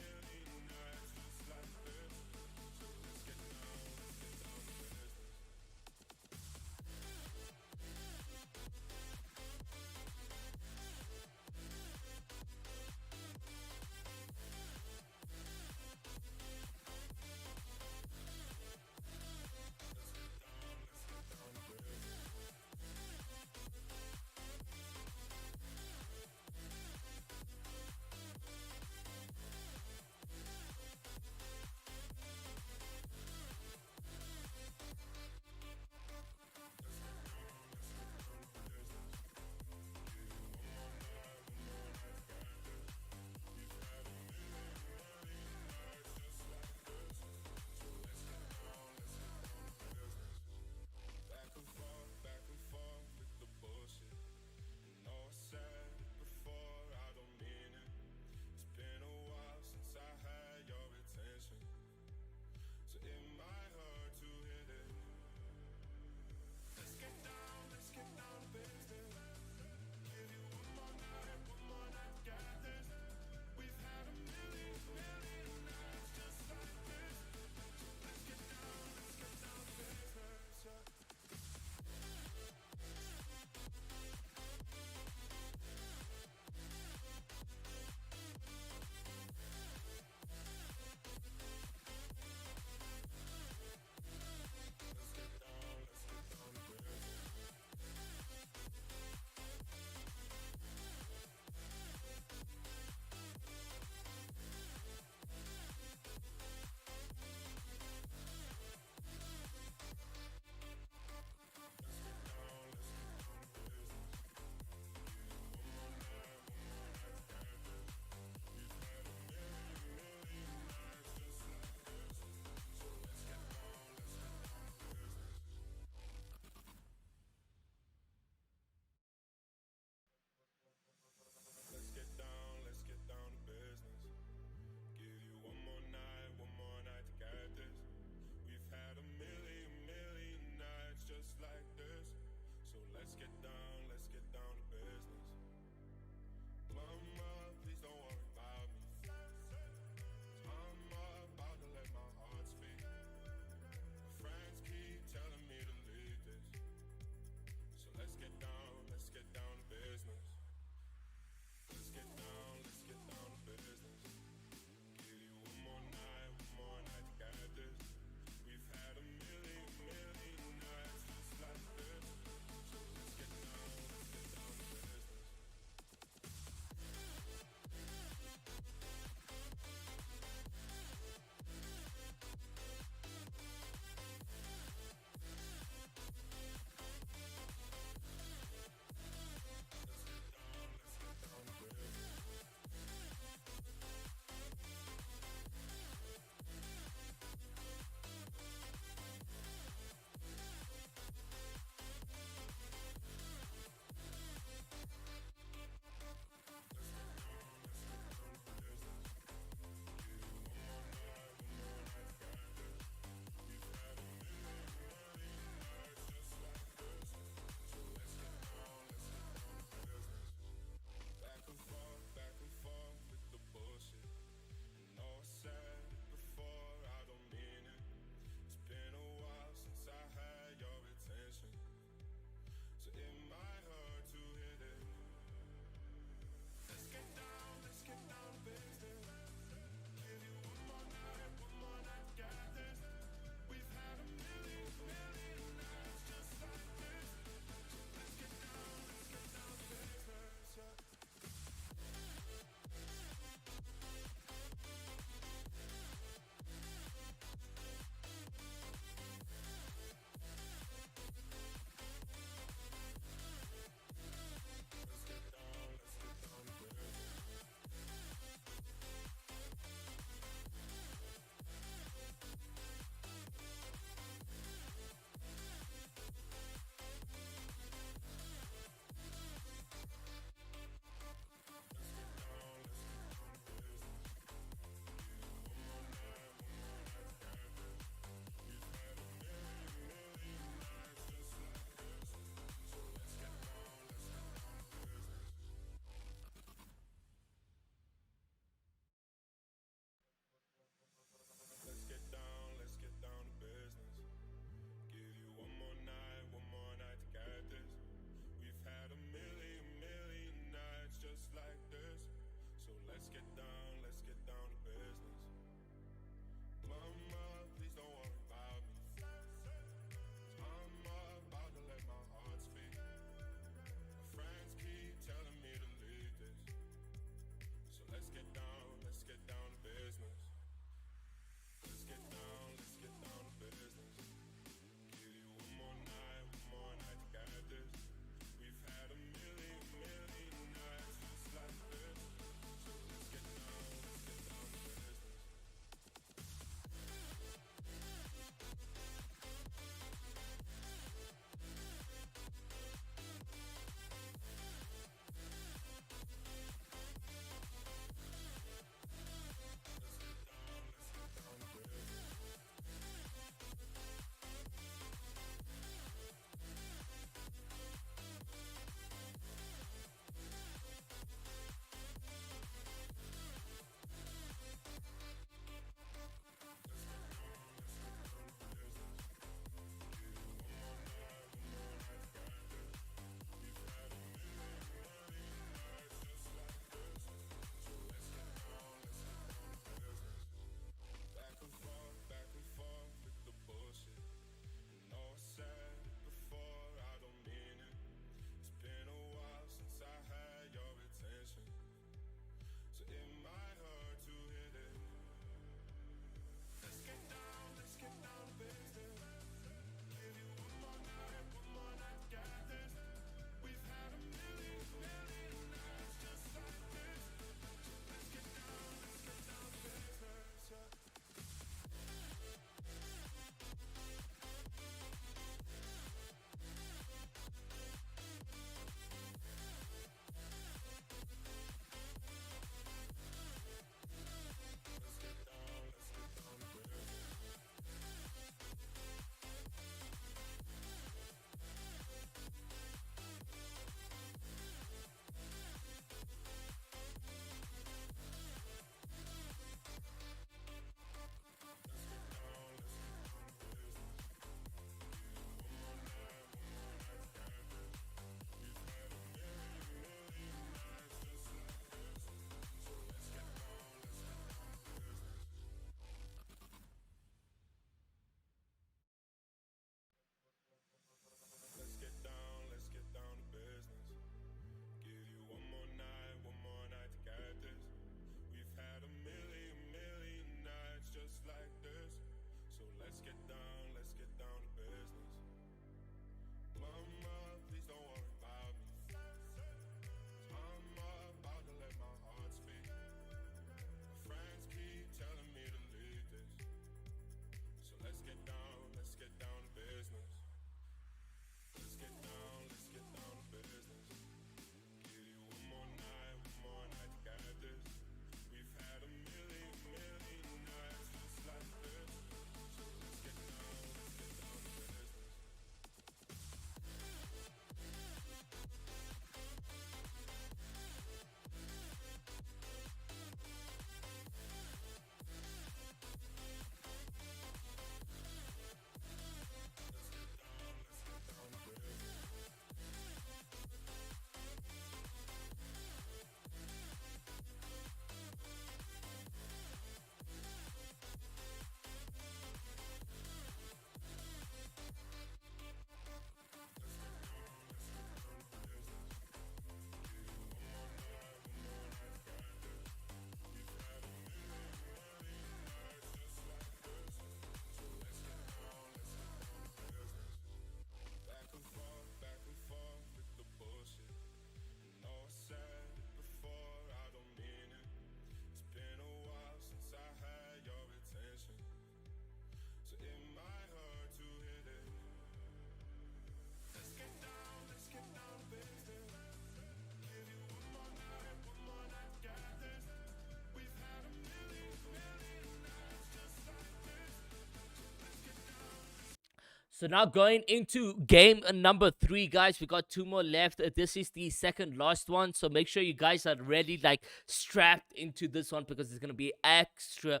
So now going into game number 3, guys. We got 2 more left. This is the second last one. So make sure you guys are ready, like strapped into this one, because it's going to be extra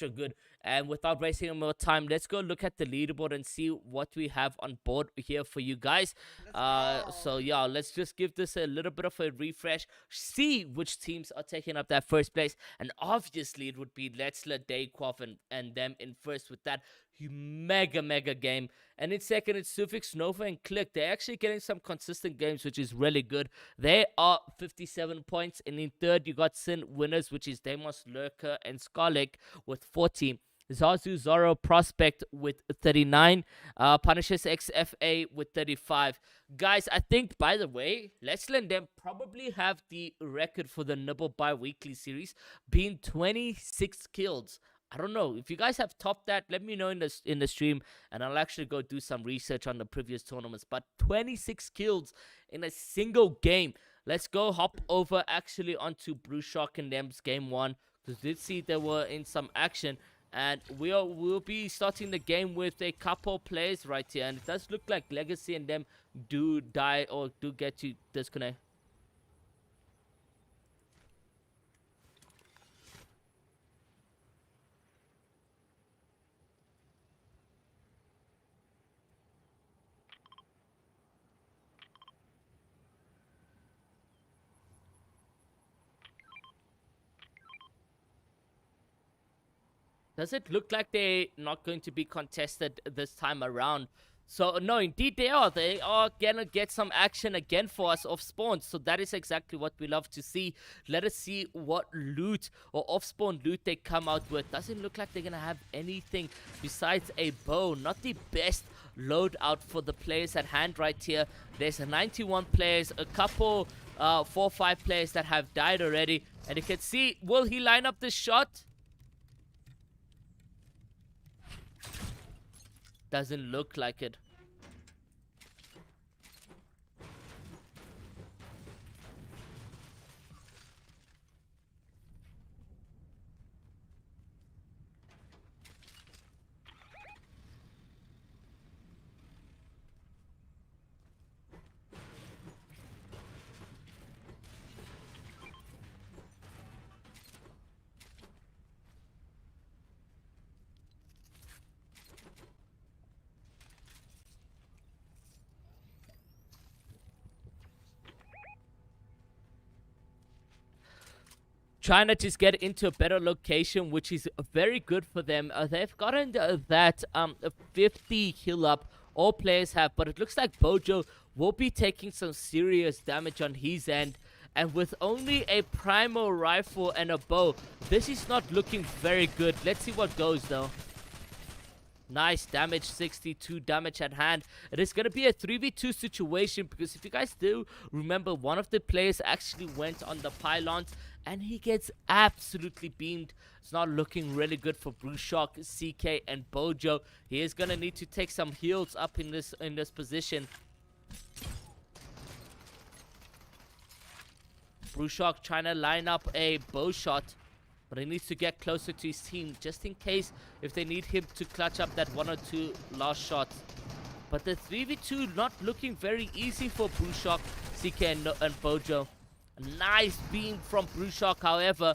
good. And without wasting any more time, let's go look at the leaderboard and see what we have on board here for you guys. So yeah, let's just give this a little bit of a refresh. See which teams are taking up that first place. And obviously it would be Letzler, Dayquaff, and them in first with that mega game. And in second, it's Suffix, Nova, and Click. They're actually getting some consistent games, which is really good. They are 57 points. And in third, you got Sin winners, which is Deimos, Lurker, and Skarlik with 40. Zazu, Zoro, Prospect with 39. Punishes XFA with 35. Guys, I think, by the way, Letzler and them probably have the record for the Nibble bi-weekly series, being 26 kills. I don't know. If you guys have topped that, let me know in the stream, and I'll actually go do some research on the previous tournaments. But 26 kills in a single game. Let's go hop over actually onto Brewshock and them's game 1, because did see they were in some action. And we'll be starting the game with a couple players right here. And it does look like Legacy and them do die or do get to disconnect. Does it look like they're not going to be contested this time around? So, no, indeed they are. They are going to get some action again for us off spawn. So that is exactly what we love to see. Let us see what loot or off spawn loot they come out with. Doesn't look like they're going to have anything besides a bow. Not the best loadout for the players at hand right here. There's 91 players, a couple 4 or 5 players that have died already. And you can see, will he line up this shot? Doesn't look like it. Trying to just get into a better location, which is very good for them. They've gotten that 50 heal up. All players have, but it looks like Bojo will be taking some serious damage on his end. And with only a primal rifle and a bow, this is not looking very good. Let's see what goes though. Nice damage, 62 damage at hand. It is going to be a 3v2 situation, because if you guys do remember, one of the players actually went on the pylons and he gets absolutely beamed. It's not looking really good for Brewshock, CK, and Bojo. He is going to need to take some heals up in this position. Brewshock trying to line up a bow shot, but he needs to get closer to his team just in case if they need him to clutch up that 1 or 2 last shots. But the 3v2 not looking very easy for Brewshock, CK, and Bojo. A nice beam from Brewshock, however.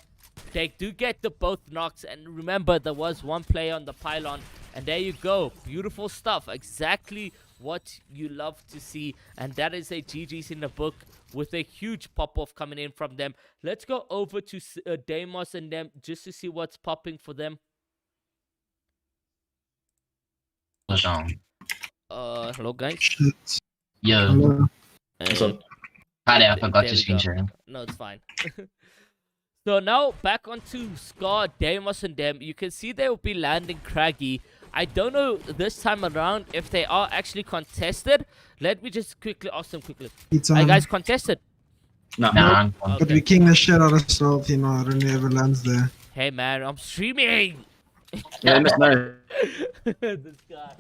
They do get the both knocks, and remember there was one player on the pylon, and there you go. Beautiful stuff. Exactly what you love to see, and that is a GG's in the book with a huge pop-off coming in from them. Let's go over to Deimos and them just to see what's popping for them. Hello guys. Shit. Yo, Hello. what's up? Hi there, I forgot There to we screen go. share. No, it's fine. So now back onto Scar, Deimos, and them. You can see they will be landing Craggy. I don't know this time around if they are actually contested. Let me just quickly ask them quickly. It's Are you on. guys contested? Nah, But Okay. we king the shit out of Salt, you know, when he ever lands there. Hey man, I'm streaming. yeah, I missed no. This guy.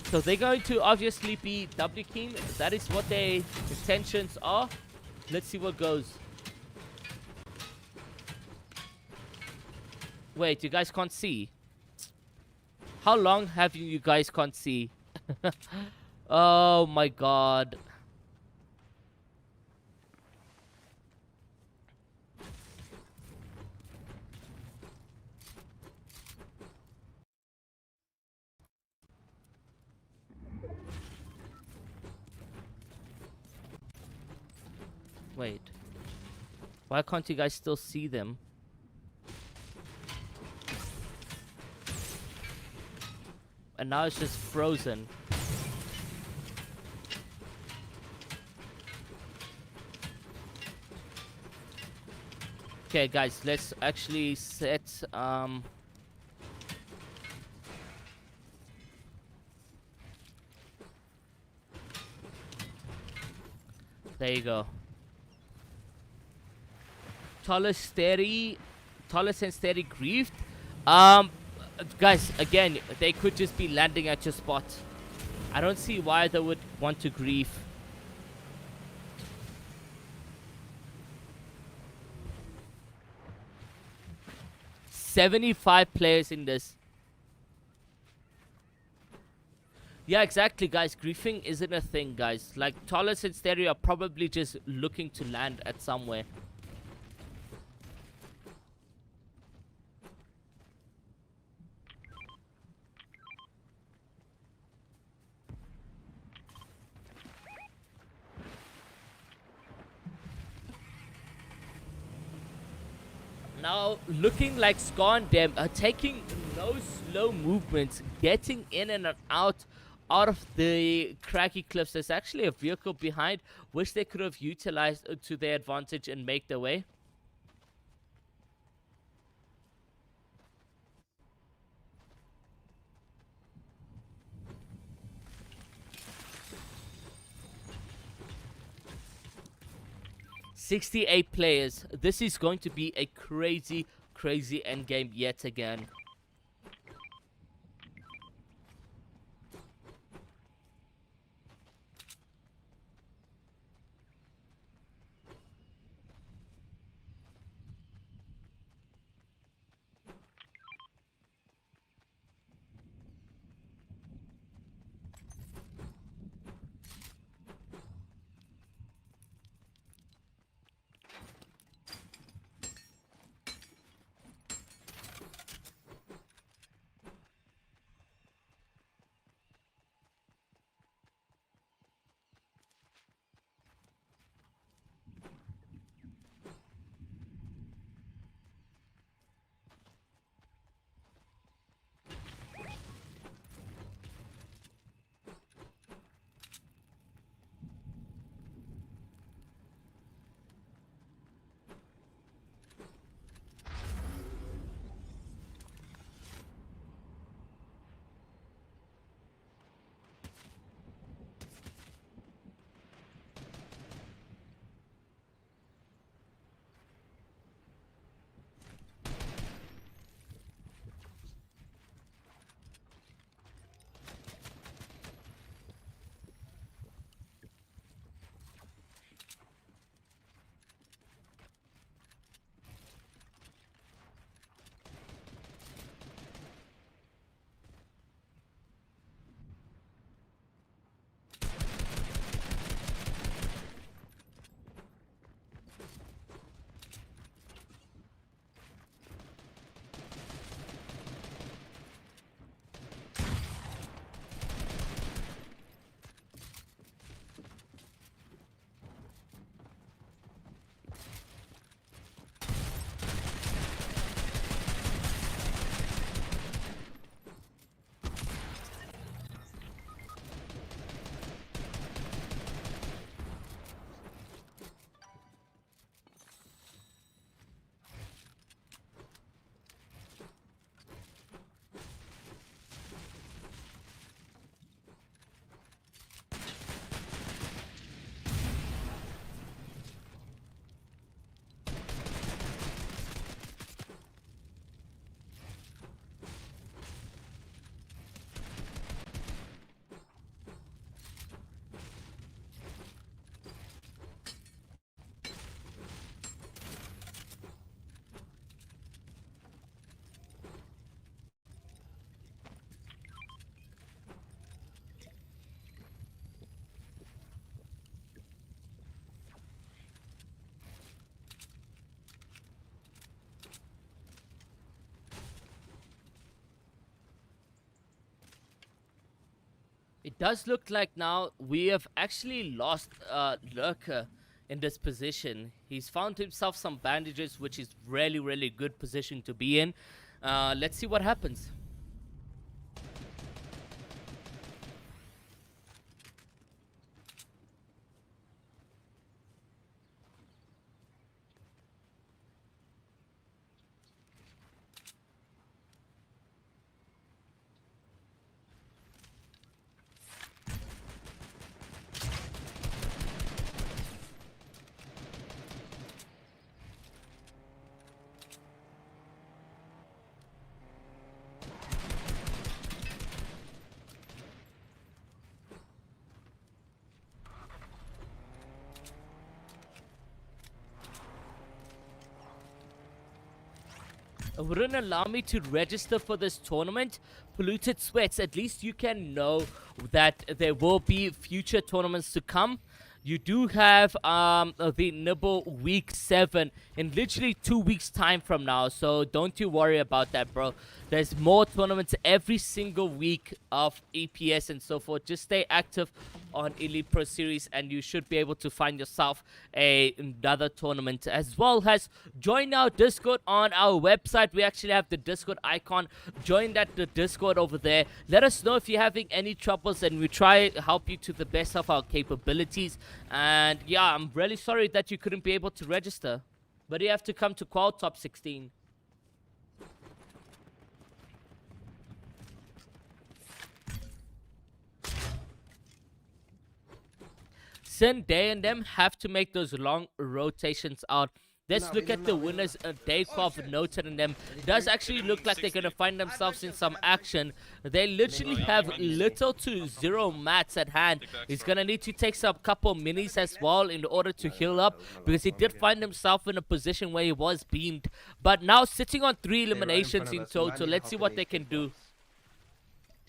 So they're going to obviously be W king. That is what their intentions are. Let's see what goes. Wait, you guys can't see? How long have you guys can't see? Oh my god. Wait. Why can't you guys still see them? And now it's just frozen. Okay, guys, let's actually set there you go. Tallest and steady griefed. Guys, again, they could just be landing at your spot. I don't see why they would want to grief. $75 players in this. Yeah, exactly, guys. Griefing isn't a thing, guys. Like, Talos and Stereo are probably just looking to land at somewhere. Now, looking like Scar and them are taking no slow movements, getting in and out of the craggy cliffs. There's actually a vehicle behind, which they could have utilized to their advantage and make their way. $68 players. This is going to be a crazy, crazy endgame yet again. It does look like now we have actually lost Lurker in this position. He's found himself some bandages, which is really, really good position to be in. Let's see what happens. It wouldn't allow me to register for this tournament. Polluted Sweats, at least you can know that there will be future tournaments to come. You do have the Nibble Week 7 in literally 2 weeks time from now, so don't you worry about that, bro. There's more tournaments every single week of EPS and so forth. Just stay active on Elite Pro Series and you should be able to find yourself another tournament, as well as join our Discord on our website. We actually have the Discord icon. Join the Discord over there. Let us know if you're having any troubles and we try to help you to the best of our capabilities. And yeah, I'm really sorry that you couldn't be able to register, but you have to come to Qual Top 16. Sin, Day, and them have to make those long rotations out. Let's No, look we at don't the know, we don't winners. know. Daycroft, Noted, and them does actually look like they're going to find themselves in some action. They literally have little to zero mats at hand. He's going to need to take some couple minis as well in order to heal up, because he did find himself in a position where he was beamed. But now sitting on 3 eliminations in total. Let's see what they can do. Do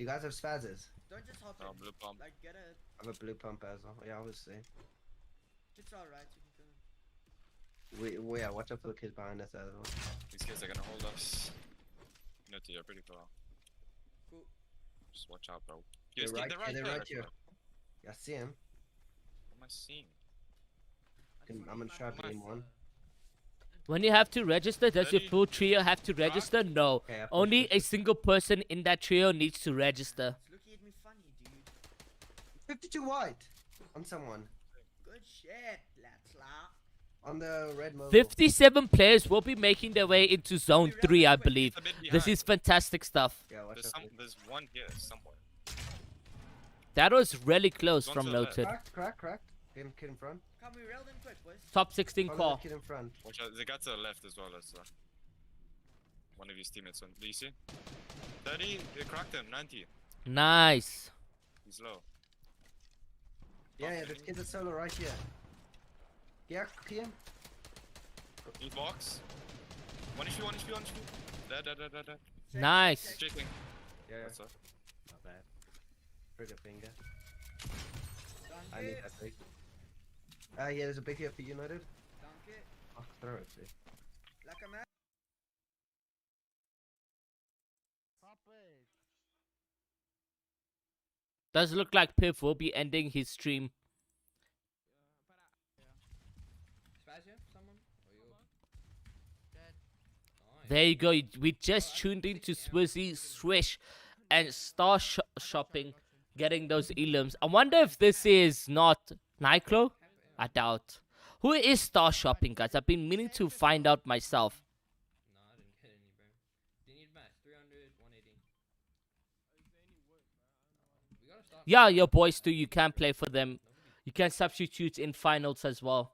you guys have spazzes? Don't just hop Oh, in. blue pump. Like, get it. I have a blue pump as well. Yeah, obviously. It's alright, you can kill him. We yeah, watch out for the kids behind us as well. These guys are gonna hold us. Nutty, you're pretty far. Cool. Just watch out, bro. They're Dude, right, they're right they're there. right here. Yeah, I see him. What am I seeing? I'm gonna try beam one. When you have to register, does your Ready? full trio have to register? No. Okay, I Only a single person in that trio needs to register. It's looking at me funny, dude. 52 white on someone Good shit, let's laugh. on the red mobile. 57 players will be making their way into Zone 3, I believe. It's a bit This behind. is fantastic stuff. Yeah, watch out. There's one here somewhere. That was really close One from to the left. Noted. Cracked. Kid in front. Come, we railed in quick, boys. Top 16 Follow call. the kid in front. Watch out, they got to the left as well as one of his teammates. Do you see? 30, they cracked him. 90, Nice. he's low. Yeah, the kid's a solo right here. Yeah, here. He's box. 1 HP, 1 HP, 1 HP. Dead. Nice. Shaking. Yeah, That's up. not bad. Trigger finger. Dunk I need it. that thing. Yeah, there's a big here for United. Dunk it. Oh, throw it, dude. Like a man. Does look like Piff will be ending his stream. Spaz here, someone? There you go. We just tuned into Swizzy, Swish, and Star Shopping, getting those elims. I wonder if this is not Nyclo? I doubt. Who is Star Shopping, guys? I've been meaning to find out myself. No, I didn't get any, bro. Do you need match? 300, 180. We gotta stop. Yeah, your boys too. You can play for them. You can substitute in finals as well.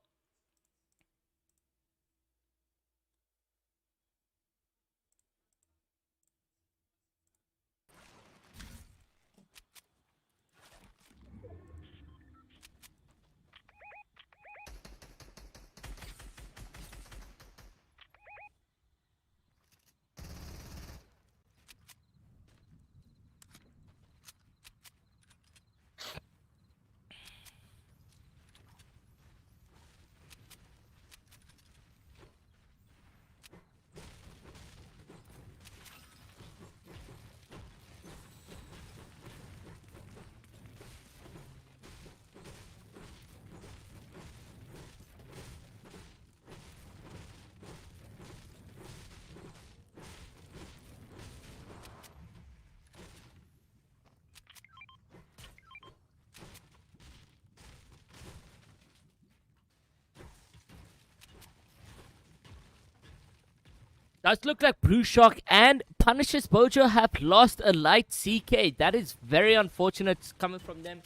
Does look like Blue Shark and Punisher's Bojo have lost a light CK. That is very unfortunate coming from them.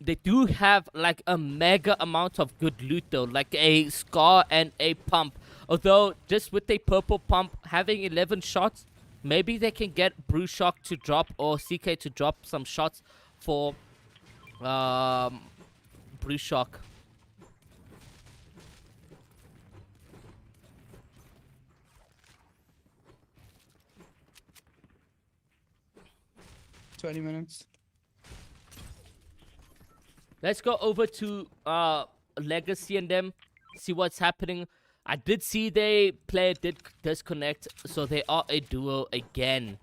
They do have like a mega amount of good loot though, like a Scar and a Pump. Although just with a purple Pump having 11 shots, maybe they can get Blue Shark to drop or CK to drop some shots for Blue Shark. Let's go over to Legacy and them, see what's happening. I did see they player did disconnect, so they are a duo again.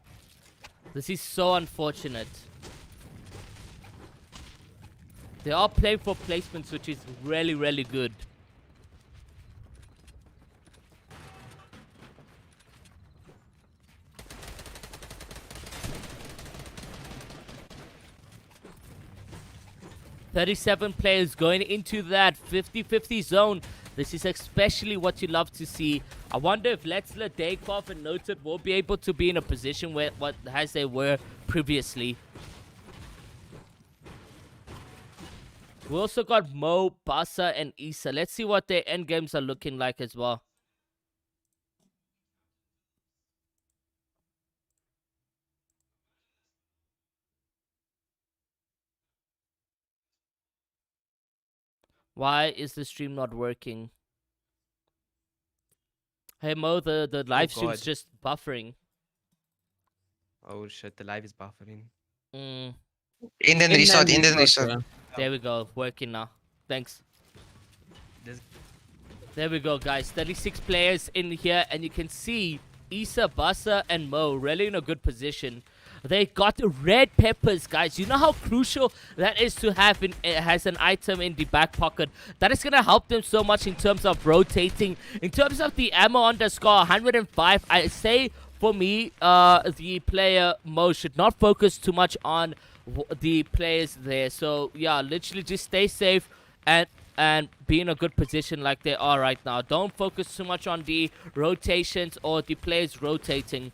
This is so unfortunate. They are playing for placements, which is really, really good. $37 players going into that 50-50 zone. This is especially what you love to see. I wonder if Letzler, Daycroft, and Noted will be able to be in a position where as they were previously. We also got Mo, Basa, and Issa. Let's see what their end games are looking like as well. Why is the stream not working? Hey Mo, the live stream's just buffering. Oh shit, the live is buffering. Indian restart, Indian restart. There we go, working now. Thanks. There we go, guys. 36 players in here, and you can see Issa, Basa, and Mo really in a good position. They got red peppers, guys. You know how crucial that is to have has an item in the back pocket. That is going to help them so much in terms of rotating. In terms of the ammo on the score, 105. I say, for me, the player Mo should not focus too much on the players there. So, yeah, literally just stay safe and be in a good position like they are right now. Don't focus too much on the rotations or the players rotating.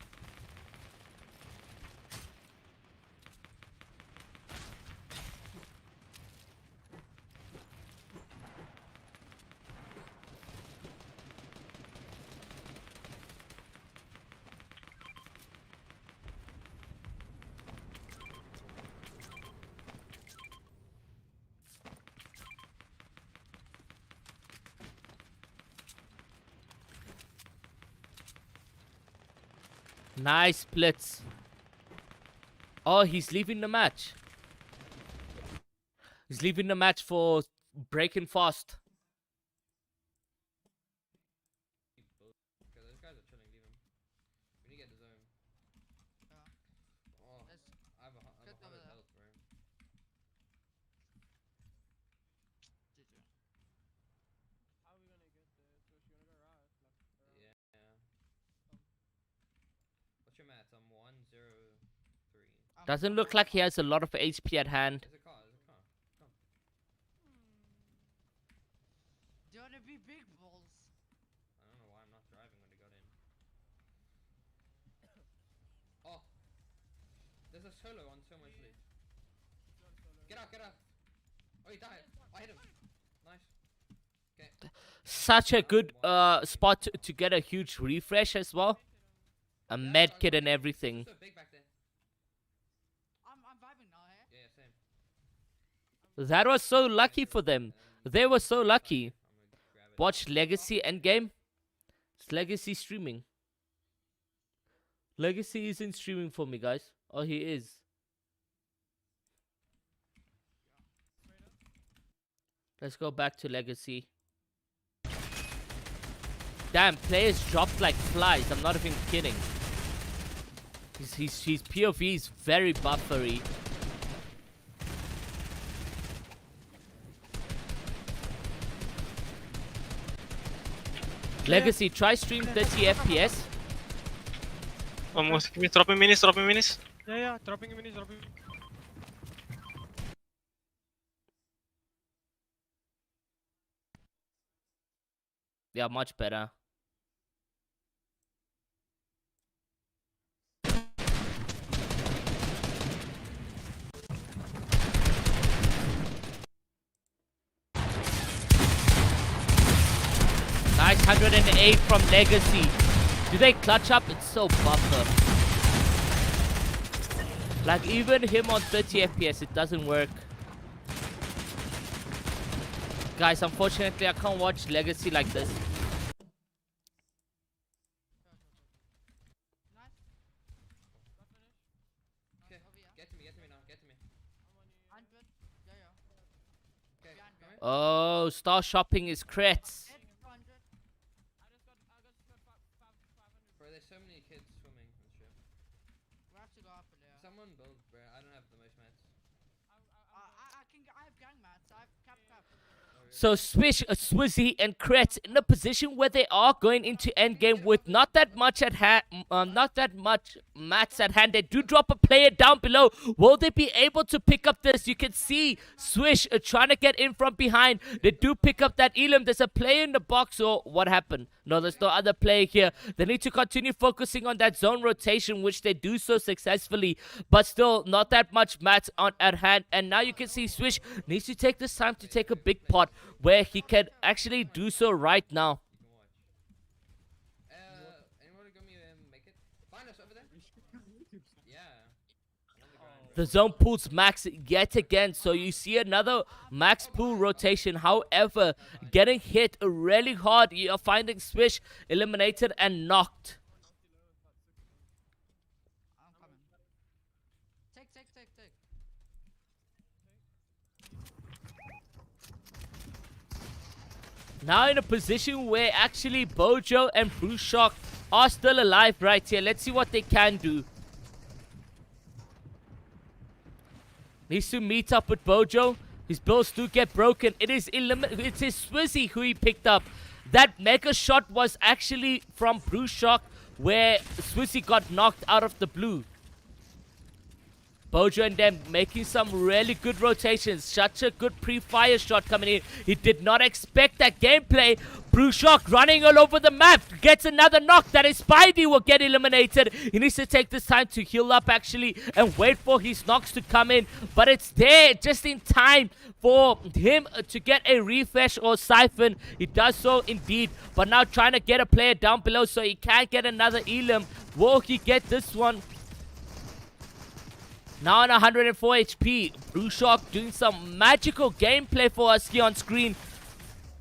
Nice splits. Oh, he's leaving the match. He's leaving the match for breaking fast. Okay, those guys are chilling, leave him. We need to get the zone. Oh, I have a 100 health, bro. What's your math? I'm 103. Doesn't look like he has a lot of HP at hand. There's a car, there's a car. Come. Do you wanna be big balls? I don't know why I'm not driving when they got in. Oh! There's a solo on so much loot. Get out, get out! Oh, he died! I hit him! Nice. Okay. Such a good spot to get a huge refresh as well. A med kit and everything. So big back there. I'm vibing now, eh? Yeah, same. That was so lucky for them. They were so lucky. I'm gonna grab it. Watch Legacy Endgame. It's Legacy streaming. Legacy isn't streaming for me, guys. Oh, he is. Let's go back to Legacy. Damn, players dropped like flies. I'm not even kidding. His POV is very buffery. Legacy, try stream 30 FPS. Almost. Give me, drop me minis, drop me minis. Yeah, dropping minis, dropping. Yeah, much better. Nice 108 from Legacy. Do they clutch up? It's so buffer. Like even him on 30 FPS, it doesn't work. Guys, unfortunately, I can't watch Legacy like this. Okay, get to me now, get to me. Okay, come here. Oh, star shopping is crits. Bro, there's so many kids swimming and shit. Someone build, bro. I don't have the most mats. I have gang mats. I have cap. So Swish, Swizzy, and Kretz in a position where they are going into endgame with not that much at hand, not that much mats at hand. They do drop a player down below. Will they be able to pick up this? You can see Swish trying to get in from behind. They do pick up that Elam. There's a player in the box, or what happened? No, there's no other player here. They need to continue focusing on that zone rotation, which they do so successfully, but still not that much mats on at hand. And now you can see Swish needs to take this time to take a big pot where he can actually do so right now. Anyone got me make it? Find us over there. Yeah. The zone pulls max yet again, so you see another max pool rotation. However, getting hit really hard. You're finding Swish eliminated and knocked. I'm coming. Take. Now in a position where actually Bojo and Bruce Shock are still alive right here. Let's see what they can do. Needs to meet up with Bojo. His builds do get broken. It is Swizzy who he picked up. That mega shot was actually from Bruce Shock, where Swizzy got knocked out of the blue. Bojo and them making some really good rotations. Such a good pre-fire shot coming in. He did not expect that gameplay. Brushok running all over the map. Gets another knock. That is Spidey will get eliminated. He needs to take this time to heal up actually and wait for his knocks to come in. But it's there just in time for him to get a refresh or siphon. He does so indeed. But now trying to get a player down below so he can't get another Elam. Will he get this one? Now on 104 HP, Brushok doing some magical gameplay for us here on screen.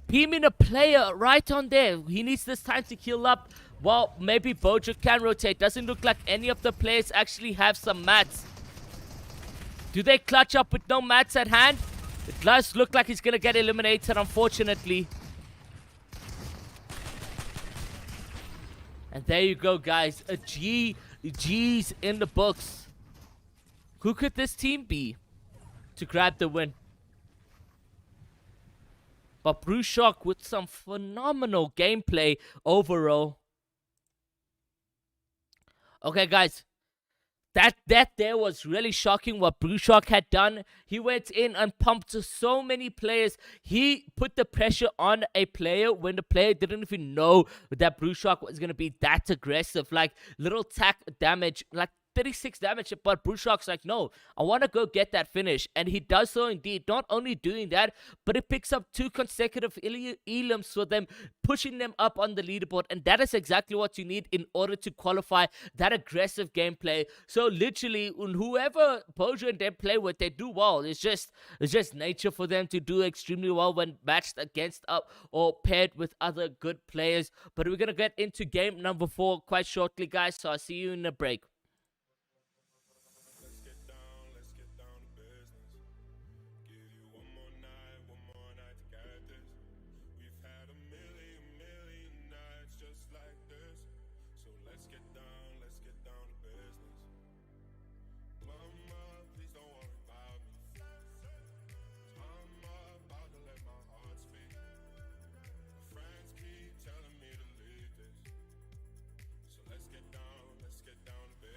Beaming a player right on there. He needs this time to heal up. Well, maybe Bojo can rotate. Doesn't look like any of the players actually have some mats. Do they clutch up with no mats at hand? It does look like he's going to get eliminated, unfortunately. And there you go, guys. A G's in the books. Who could this team be to grab the win? But Bruce Shock with some phenomenal gameplay overall. Okay, guys. That there was really shocking what Bruce Shock had done. He went in and pumped so many players. He put the pressure on a player when the player didn't even know that Bruce Shock was going to be that aggressive. Like, little tack damage. Like, 36 damage, but Bruce Shock's like, no, I want to go get that finish. And he does so indeed. Not only doing that, but it picks up 2 consecutive Elams for them, pushing them up on the leaderboard. And that is exactly what you need in order to qualify that aggressive gameplay. So literally, whoever Bojo and them play with, they do well. It's just nature for them to do extremely well when matched against or paired with other good players. But we're going to get into game number 4 quite shortly, guys. So I'll see you in a break. Let's get down to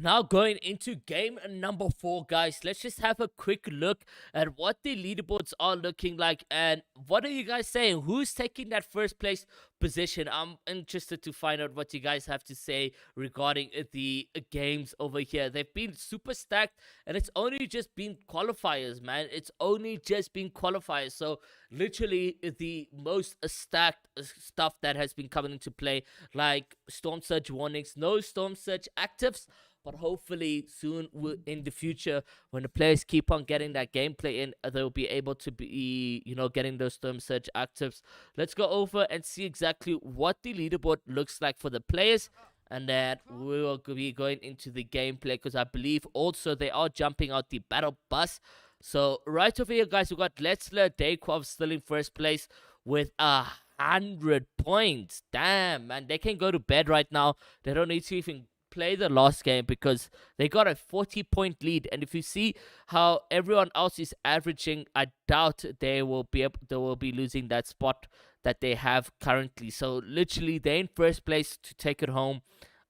Now going into game number 4, guys. Let's just have a quick look at what the leaderboards are looking like and what are you guys saying? Who's taking that first place position? I'm interested to find out what you guys have to say regarding the games over here. They've been super stacked and it's only just been qualifiers, man. It's only just been qualifiers. So literally the most stacked stuff that has been coming into play, like Storm Surge warnings, no Storm Surge actives. But hopefully soon in the future, when the players keep on getting that gameplay in, they'll be able to be, getting those Storm Surge actives. Let's go over and see exactly what the leaderboard looks like for the players. And then we will be going into the gameplay because I believe also they are jumping out the battle bus. So right over here, guys, we got Letzler Dayquav still in first place with 100 points. Damn, man. They can go to bed right now. They don't need to even play the last game because they got a 40-point lead, and if you see how everyone else is averaging, I doubt they will be losing that spot that they have currently. So literally they're in first place to take it home.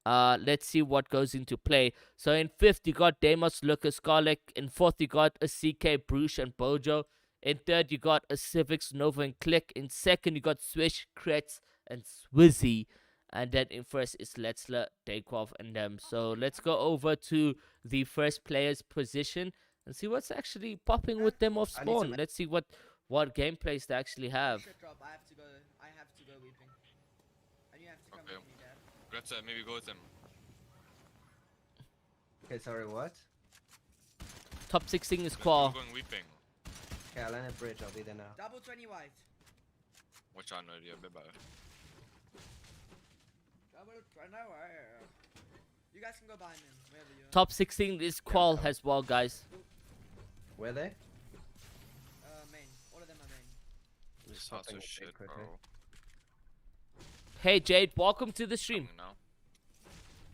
Let's see what goes into play. So in 5th you got Deimos, Lucas, Garlic. In 4th you got a CK, Bruce, and Bojo. In 3rd you got a Civics, Nova, and Click. In 2nd you got Swish, Kretz, and Swizzy. And then in first is Letzler, Dayquav, and them. So let's go over to the first player's position and see what's actually popping with them off spawn. Let's see what gameplays they actually have. I have to go weeping. And you have to come Okay. with me, Dad. Greta, maybe go with him. Okay, sorry, what? Top 16 is We're Qual. going weeping. Okay, I'll land at bridge. I'll be there now. Double 20 white. Which I know a bit better. Double 20 white. You guys can go behind him, wherever you are. Top 16 is Qual as well, guys. Where they? Main. All of them are main. This popping house a is big shit, bro. quickly. Hey Jade, welcome to the stream. Coming now.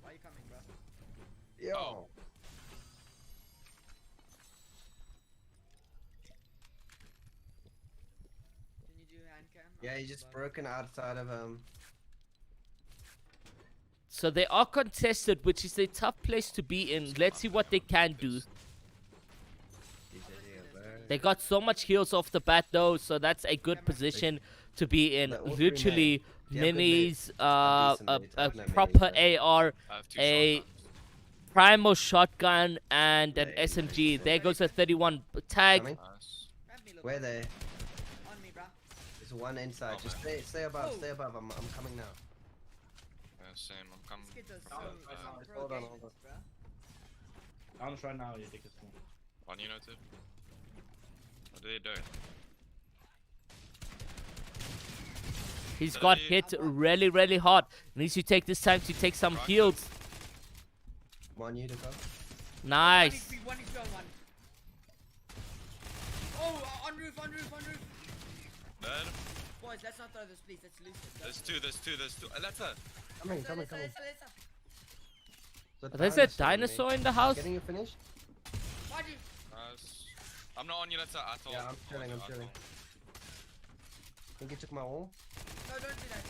Why are you coming, bro? Yo. Oh. Can you do hand cam? Yeah, he just broken outside of So they are contested, which is a tough place to be in. Let's see what they can do. They got so much heals off the bat though, so that's a good position to be in. They're all three Literally, Yeah, good minis, decent a mates. I've no proper minis, AR, I have 2 a shotguns. primal shotgun, and an Yeah, SMG. yeah. There goes a 31 tag. Coming? Nice. Grab me, look. Where they? On me, bro. There's one inside. Oh, Just man. stay above. Whoa. Stay above. I'm coming now. Yeah, same. I'm coming. This kid does from so the- some pro Hold on, gamers, hold on. bro. I'm right now, you take it. One United. What do they do? He's got hit really, really hard. Needs to take this time to take some heals. One you to go. Nice. 1 HP on 1. Oh, on roof. Dead. Boys, let's not throw this, please. Let's lose it. There's two. That's her. Coming. There's a dinosaur in the house. Getting you finished? Why'd you? Nice. I'm not on you, let's at all. Yeah, I'm chilling, I'm chilling. Think you took my wall? No, don't do that.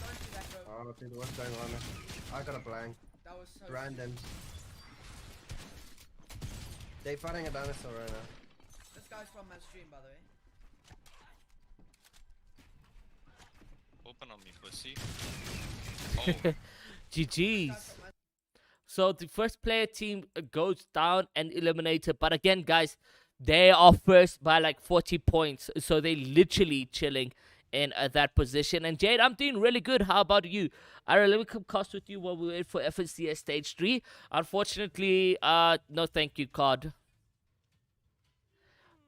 Don't do that, bro. Oh, dude, what's going on? I got a blank. That was so Random. They fighting a dinosaur right now. This guy's from my stream, by the way. Open on me, pussy. Oh, GG's. So the first player team goes down and eliminated. But again, guys, they are first by like 40 points. So they literally chilling in that position. And Jade, I'm doing really good. How about you? Alright, let me come cast with you while we wait for FNCS Stage 3. Unfortunately, no thank you, COD.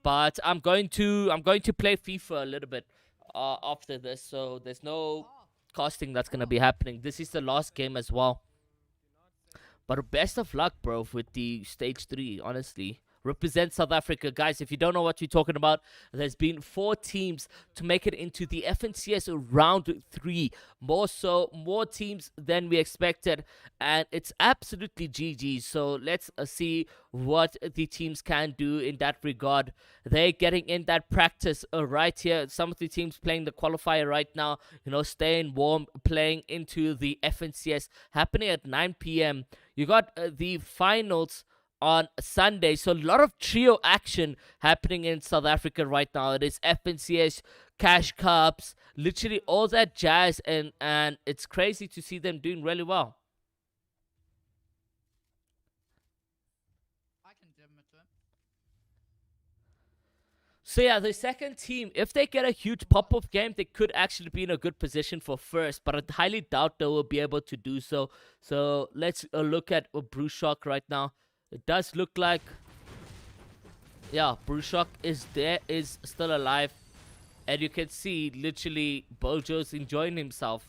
But I'm going to play FIFA a little bit after this. So there's no casting that's gonna be happening. This is the last game as well. But best of luck, bro, with the Stage 3, honestly. represent South Africa. Guys, if you don't know what we're talking about, there's been 4 teams to make it into the FNCS round 3. More teams than we expected, and it's absolutely GG. So let's see what the teams can do in that regard. They're getting in that practice right here. Some of the teams playing the qualifier right now, staying warm, playing into the FNCS, happening at 9 p.m. You got the finals on Sunday, so a lot of trio action happening in South Africa right now. It is FNCS, Cash Cups, literally all that jazz, and it's crazy to see them doing really well. So yeah, the second team, if they get a huge pop-up game, they could actually be in a good position for first, but I highly doubt they will be able to do so. So let's look at Bruce Shock right now. It does look like, yeah, Bruce Shock is still alive, and you can see literally Bojo's enjoying himself.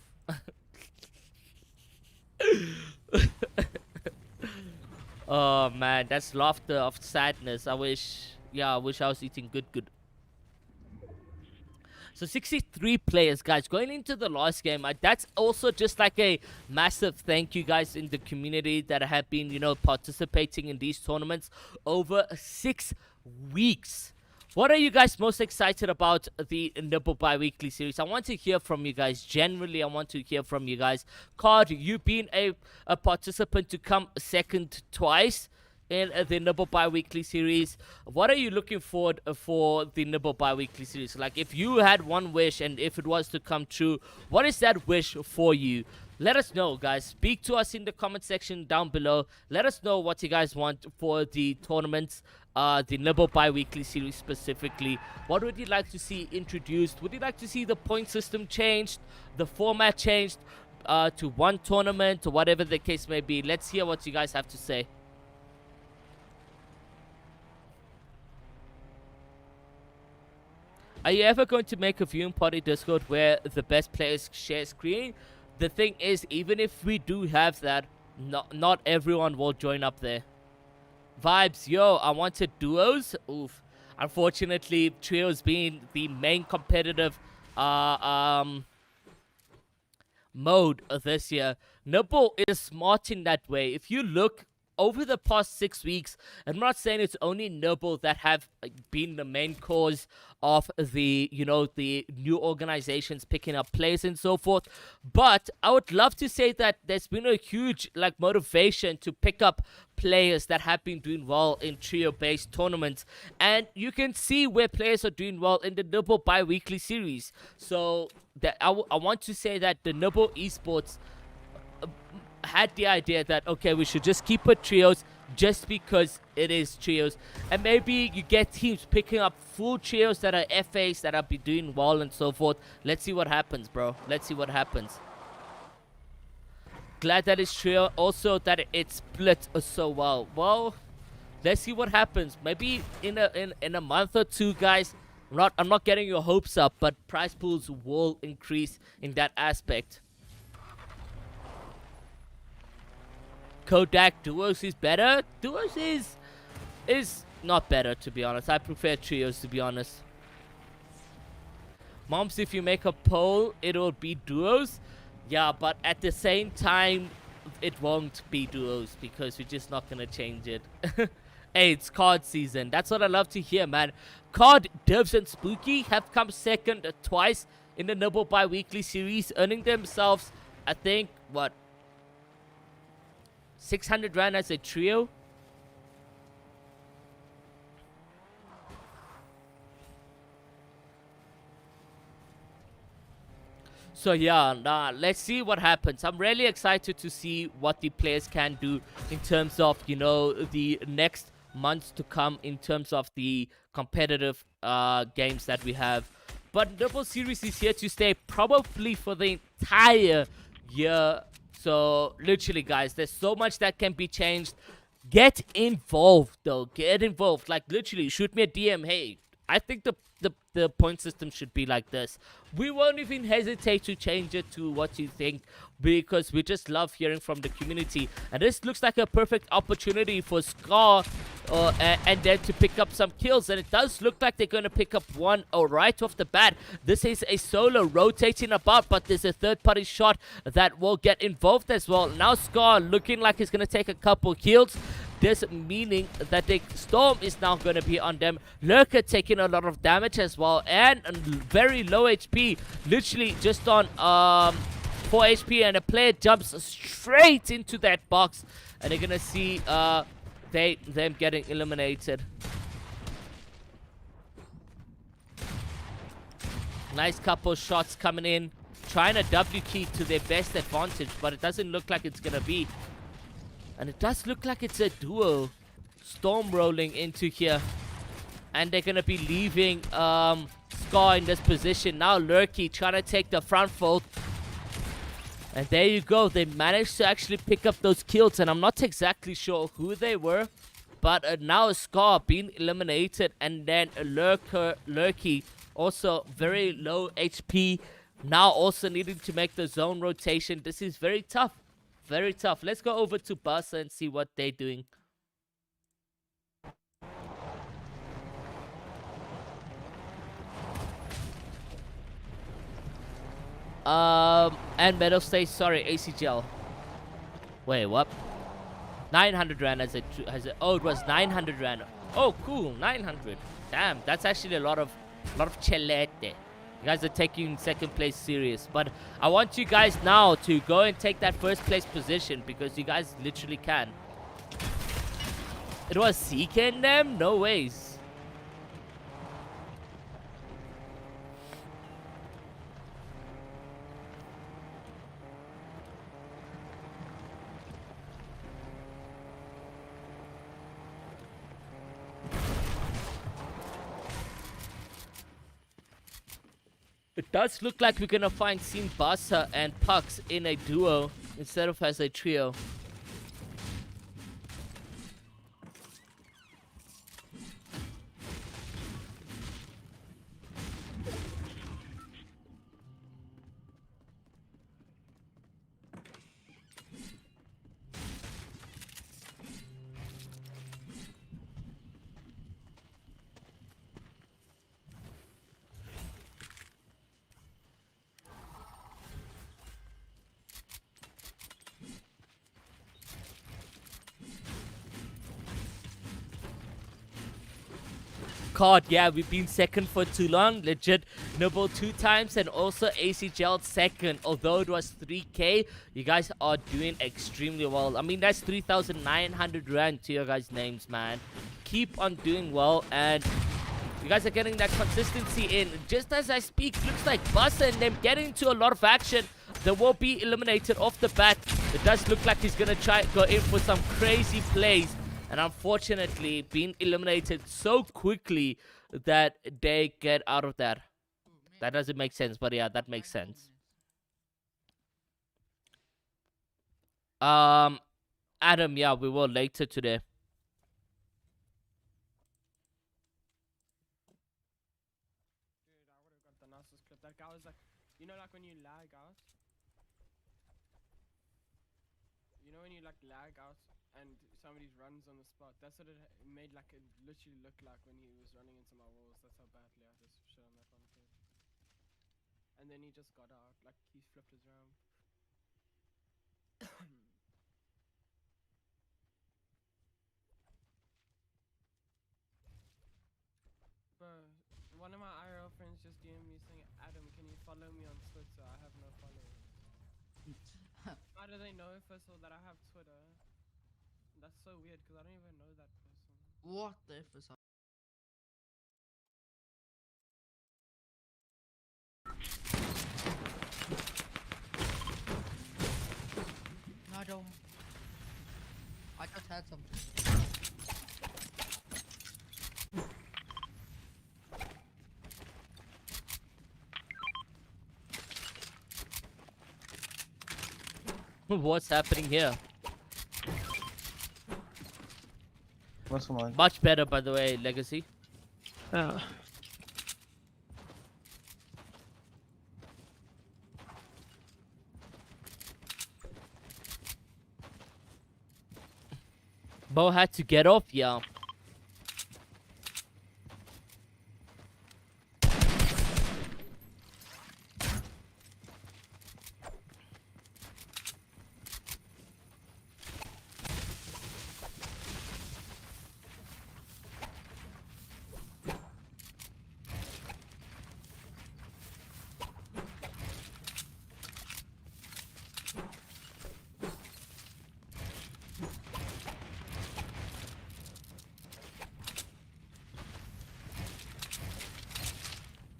Oh man, that's laughter of sadness. I wish I was eating good. So 63 players, guys, going into the last game. That's also just like a massive thank you, guys, in the community that have been, participating in these tournaments over 6 weeks. What are you guys most excited about the Nibble bi-weekly series? I want to hear from you guys. Generally, I want to hear from you guys. Card, you've been a participant to come second twice in the Nibble bi-weekly series. What are you looking forward for the Nibble bi-weekly series? Like, if you had one wish and if it was to come true, what is that wish for you? Let us know, guys. Speak to us in the comment section down below. Let us know what you guys want for the tournaments, the Nibble bi-weekly series specifically. What would you like to see introduced? Would you like to see the point system changed, the format changed to one tournament, or whatever the case may be? Let's hear what you guys have to say. Are you ever going to make a viewing party Discord where the best players share screen? The thing is, even if we do have that, not everyone will join up there. Vibes, yo, I wanted duos. Oof. Unfortunately, trios being the main competitive mode this year. Nibble is smart in that way. If you look over the past 6 weeks, I'm not saying it's only Nibble that have been the main cause of the, the new organizations picking up players and so forth. But I would love to say that there's been a huge, motivation to pick up players that have been doing well in trio-based tournaments. And you can see where players are doing well in the Nibble bi-weekly series. So I want to say that the Nibble Esports had the idea that, okay, we should just keep it trios just because it is trios, and maybe you get teams picking up full trios that are FAs that have been doing well and so forth. Let's see what happens, bro. Let's see what happens. Glad that it's trio, also that it split so well. Well, let's see what happens. Maybe in a month or two, guys. I'm not getting your hopes up, but prize pools will increase in that aspect. Kodak duos is better. Duos is not better, to be honest. I prefer trios, to be honest. Moms, if you make a poll, it'll be duos. Yeah, but at the same time, it won't be duos because we're just not gonna change it. Hey, it's card season. That's what I love to hear, man. Card, Divs, and Spooky have come second twice in the Nibble bi-weekly series, earning themselves, I think, what, 600 Rand as a trio? So yeah, let's see what happens. I'm really excited to see what the players can do in terms of, the next months to come in terms of the competitive games that we have. But Nibble series is here to stay probably for the entire year. So literally, guys, there's so much that can be changed. Get involved, though. Get involved. Like, literally, shoot me a DM. Hey, I think the point system should be like this. We won't even hesitate to change it to what you think, because we just love hearing from the community. And this looks like a perfect opportunity for Scar and then to pick up some kills. And it does look like they're going to pick up one right off the bat. This is a solo rotating about, but there's a third-party shot that will get involved as well. Now Scar looking like he's going to take a couple kills. This meaning that the storm is now going to be on them. Lurker taking a lot of damage as well, and very low HP, literally just on 4 HP, and a player jumps straight into that box, and they're going to see them getting eliminated. Nice couple shots coming in, trying to W key to their best advantage, but it doesn't look like it's going to be. And it does look like it's a duo. Storm rolling into here. And they're going to be leaving Scar in this position. Now Lurky trying to take the front fold. And there you go. They managed to actually pick up those kills. And I'm not exactly sure who they were. But now Scar being eliminated. And then Lurky also very low HP. Now also needing to make the zone rotation. This is very tough. Very tough. Let's go over to Barca and see what they're doing. And Meadow Stage, sorry, ACGL. Wait, what? 900 rand as it oh, it was 900 rand. Oh, cool, 900. Damn, that's actually a lot of chelete. You guys are taking second place serious, but I want you guys now to go and take that first place position, because you guys literally can. It was CK in them? No ways. It does look like we're gonna find Scene Basa and Pucks in a duo instead of as a trio. God, yeah, we've been second for too long. Legit, Nibble 2 times and also ACGL second. Although it was 3K, you guys are doing extremely well. I mean, that's 3,900 rand to your guys' names, man. Keep on doing well, and you guys are getting that consistency in. Just as I speak, looks like Buster and them getting into a lot of action. They will be eliminated off the bat. It does look like he's going to try go in for some crazy plays. And unfortunately, being eliminated so quickly that they get out of that. That doesn't make sense, but yeah, that makes sense. Adam, yeah, we will later today. Dude, I would have got the nicest clip. That guy was like, you know, like when you lag out? You know when you like lag out and somebody runs on the spot? That's what it made, like, it literally looked like when he was running into my walls. That's how badly I just shit on that one kid. And then he just got out, like he flipped his round. Bro, one of my IRL friends just DM'd me saying, Adam, can you follow me on Twitter? I have no followers. How do they know, first of all, that I have Twitter? That's so weird, because I don't even know that person. What the F is up? No, I don't. I just had some. What's happening here? What's mine? Much better, by the way, Legacy. Yeah. Mo had to get off, yeah.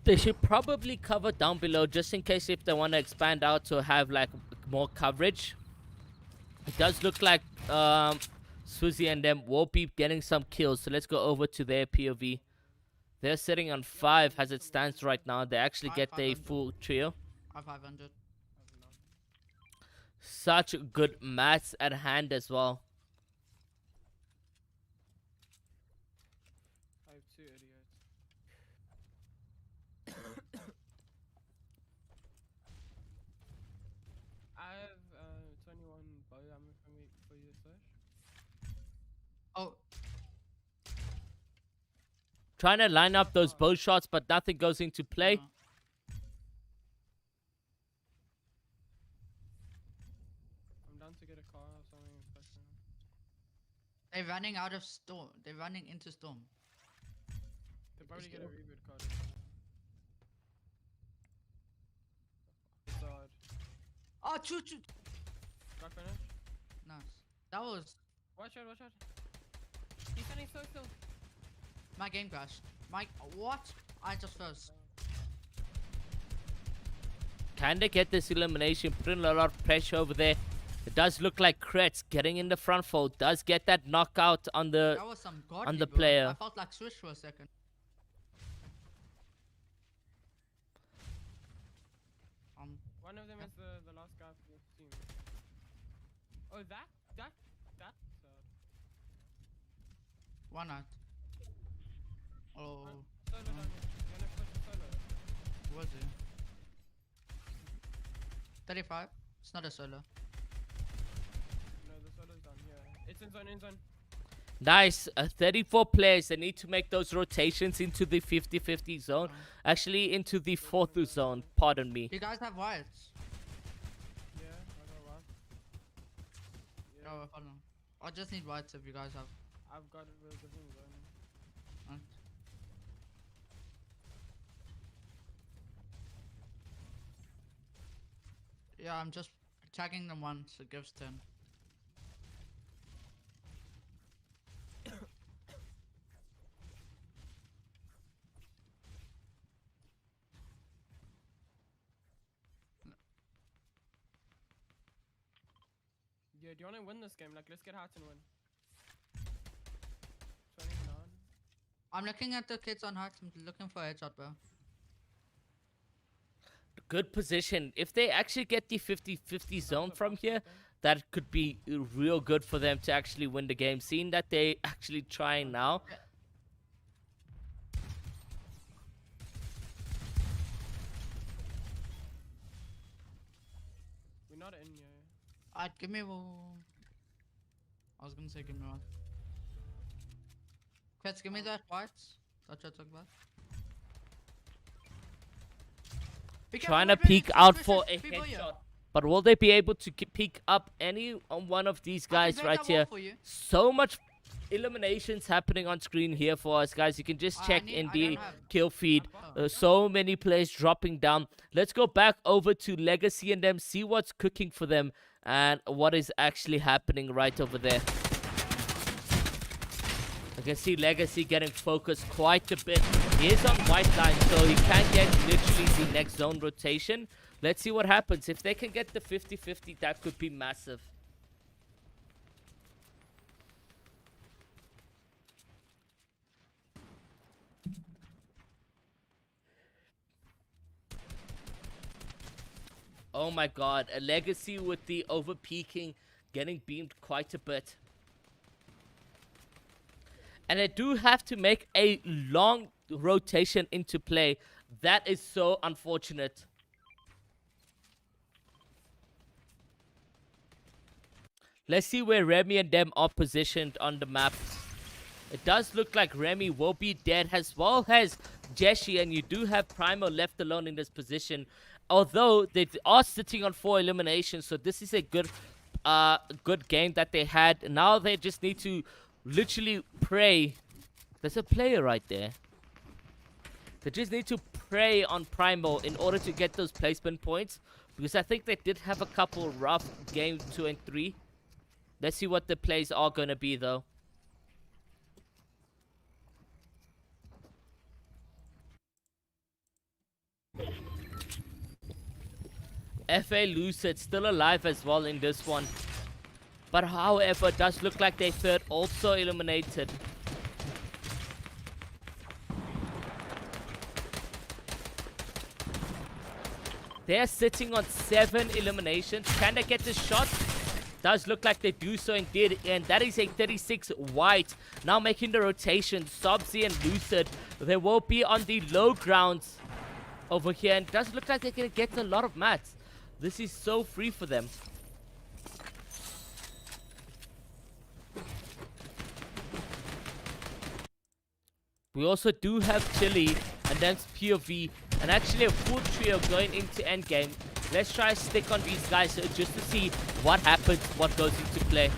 They should probably cover down below just in case if they want to expand out to have like more coverage. It does look like Swizzy and them will be getting some kills. So let's go over to their POV. They're sitting on 5 as it stands right now. They actually get a full trio. 500. Such good maths at hand as well. I have 2 idiots. I have 21 bow ammo for you, sir. Oh, Trying to line up those bow shots, but nothing goes into play. no. I'm down to get a car or something. They're running out of storm. They're running into storm. They'll probably get a reboot card. It's hard. Oh, shoot. Got finish? Nice. That was Watch out. He's standing so still. my game crashed. What? I just froze. Can they get this elimination? Putting a lot of pressure over there. It does look like Kretz getting in the front fold. Does get that knockout on the That was some godly, the bro. player. I felt like Swish for a second. One of them is the last guy for the team. Oh, that. Why not? Oh, Solo down here. You wanna push the solo? was it? 35? It's not a solo. No, the solo's down here. It's in zone. nice 34 players. They need to make those rotations into the 50-50 zone. Actually, into the 4th zone. Pardon me. You guys have whites? Yeah, I got one. Yeah, Oh, hold on. I just need whites if you guys have. I've got it with the thing going. Right. Yeah, I'm just tagging them once. It gives 10. Yeah, do you wanna win this game? Like, let's get hot and win. 29. I'm looking at the kids on hearts. I'm looking for a headshot, bro. Good position. If they actually get the 50-50 zone from here, that could be real good for them to actually win the game. Seeing that they actually trying now. We're not in here. Alright, give me one. I was gonna say give me one. Quets, give me that whites. That's what I talk about. Be careful, Trying to wait, wait, peek wait, out wait, for wait, a people here. headshot. But will they be able to peek up any on one of these I can guys break right that wall here? for you. So much eliminations happening on screen here for us, guys. You can just check in the kill feed. So many players dropping down. Let's go back over to Legacy and them, see what's cooking for them and what is actually happening right over there. I can see Legacy getting focused quite a bit. He is on white line, so he can get literally the next zone rotation. Let's see what happens. If they can get the 50-50, that could be massive. Oh my god, a Legacy with the over-peaking, getting beamed quite a bit. And they do have to make a long rotation into play. That is so unfortunate. Let's see where Remy and them are positioned on the map. It does look like Remy will be dead as well as Jeshi, and you do have Primo left alone in this position. Although they are sitting on 4 eliminations, so this is a good game that they had. Now they just need to literally pray. There's a player right there. They just need to prey on Primo in order to get those placement points, because I think they did have a couple rough games 2 and 3. Let's see what the plays are going to be, though. FA Lucid still alive as well in this one. But however, it does look like their third also eliminated. They're sitting on 7 eliminations. Can they get this shot? Does look like they do so indeed. And that is a 36 white. Now making the rotation. Sobzy and Lucid. They will be on the low grounds over here. And it does look like they're going to get a lot of mats. This is so free for them. We also do have Chili, and that's POV, and actually a full trio going into endgame. Let's try to stick on these guys just to see what happens, what goes into play.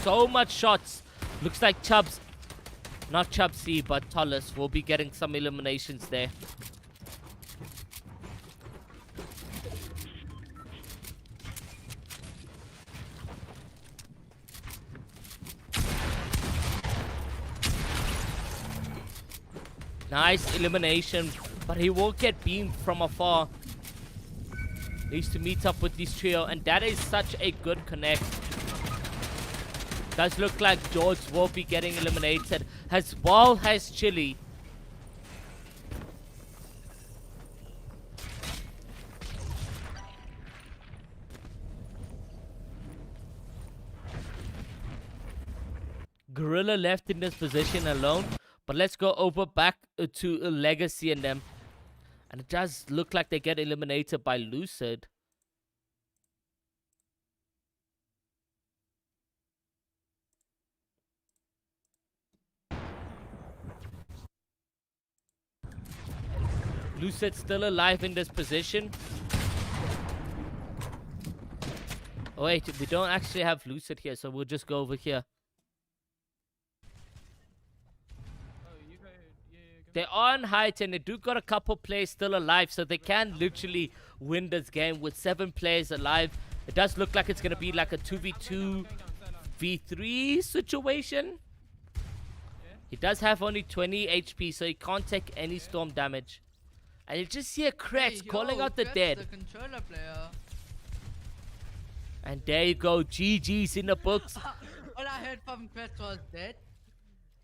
So much shots. Looks like Chubbs, not Chubsy, but Tollis will be getting some eliminations there. Nice elimination, but he will get beamed from afar. Needs to meet up with this trio, and that is such a good connect. Does look like George will be getting eliminated as well as Chili. Gorilla left in this position alone, but let's go over back to Legacy and them. And it does look like they get eliminated by Lucid. Lucid still alive in this position. Oh wait, we don't actually have Lucid here, so we'll just go over here. They're on height and they do got a couple players still alive, so they can literally win this game with 7 players alive. It does look like it's going to be like a 2v2 v3 situation. He does have only 20 HP, so he can't take any storm damage. And you just see a Kretz calling out the dead. The controller player. And there you go, GG's in the books. All I heard from Kretz was dead.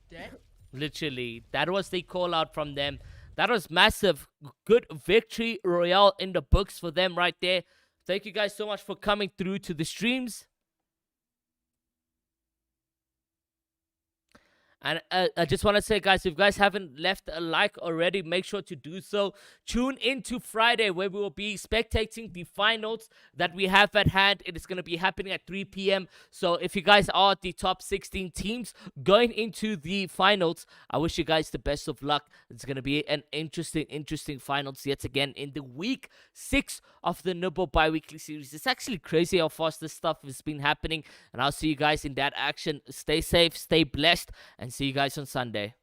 Dead? Literally, that was the call out from them. That was massive. Good victory royale in the books for them right there. Thank you guys so much for coming through to the streams. And I just want to say, guys, if you guys haven't left a like already, make sure to do so. Tune into Friday, where we will be spectating the finals that we have at hand. It is going to be happening at 3 p.m. So if you guys are the top 16 teams going into the finals, I wish you guys the best of luck. It's going to be an interesting finals yet again in the week 6 of the Nibble bi-weekly series. It's actually crazy how fast this stuff has been happening. And I'll see you guys in that action. Stay safe, stay blessed, and see you guys on Sunday.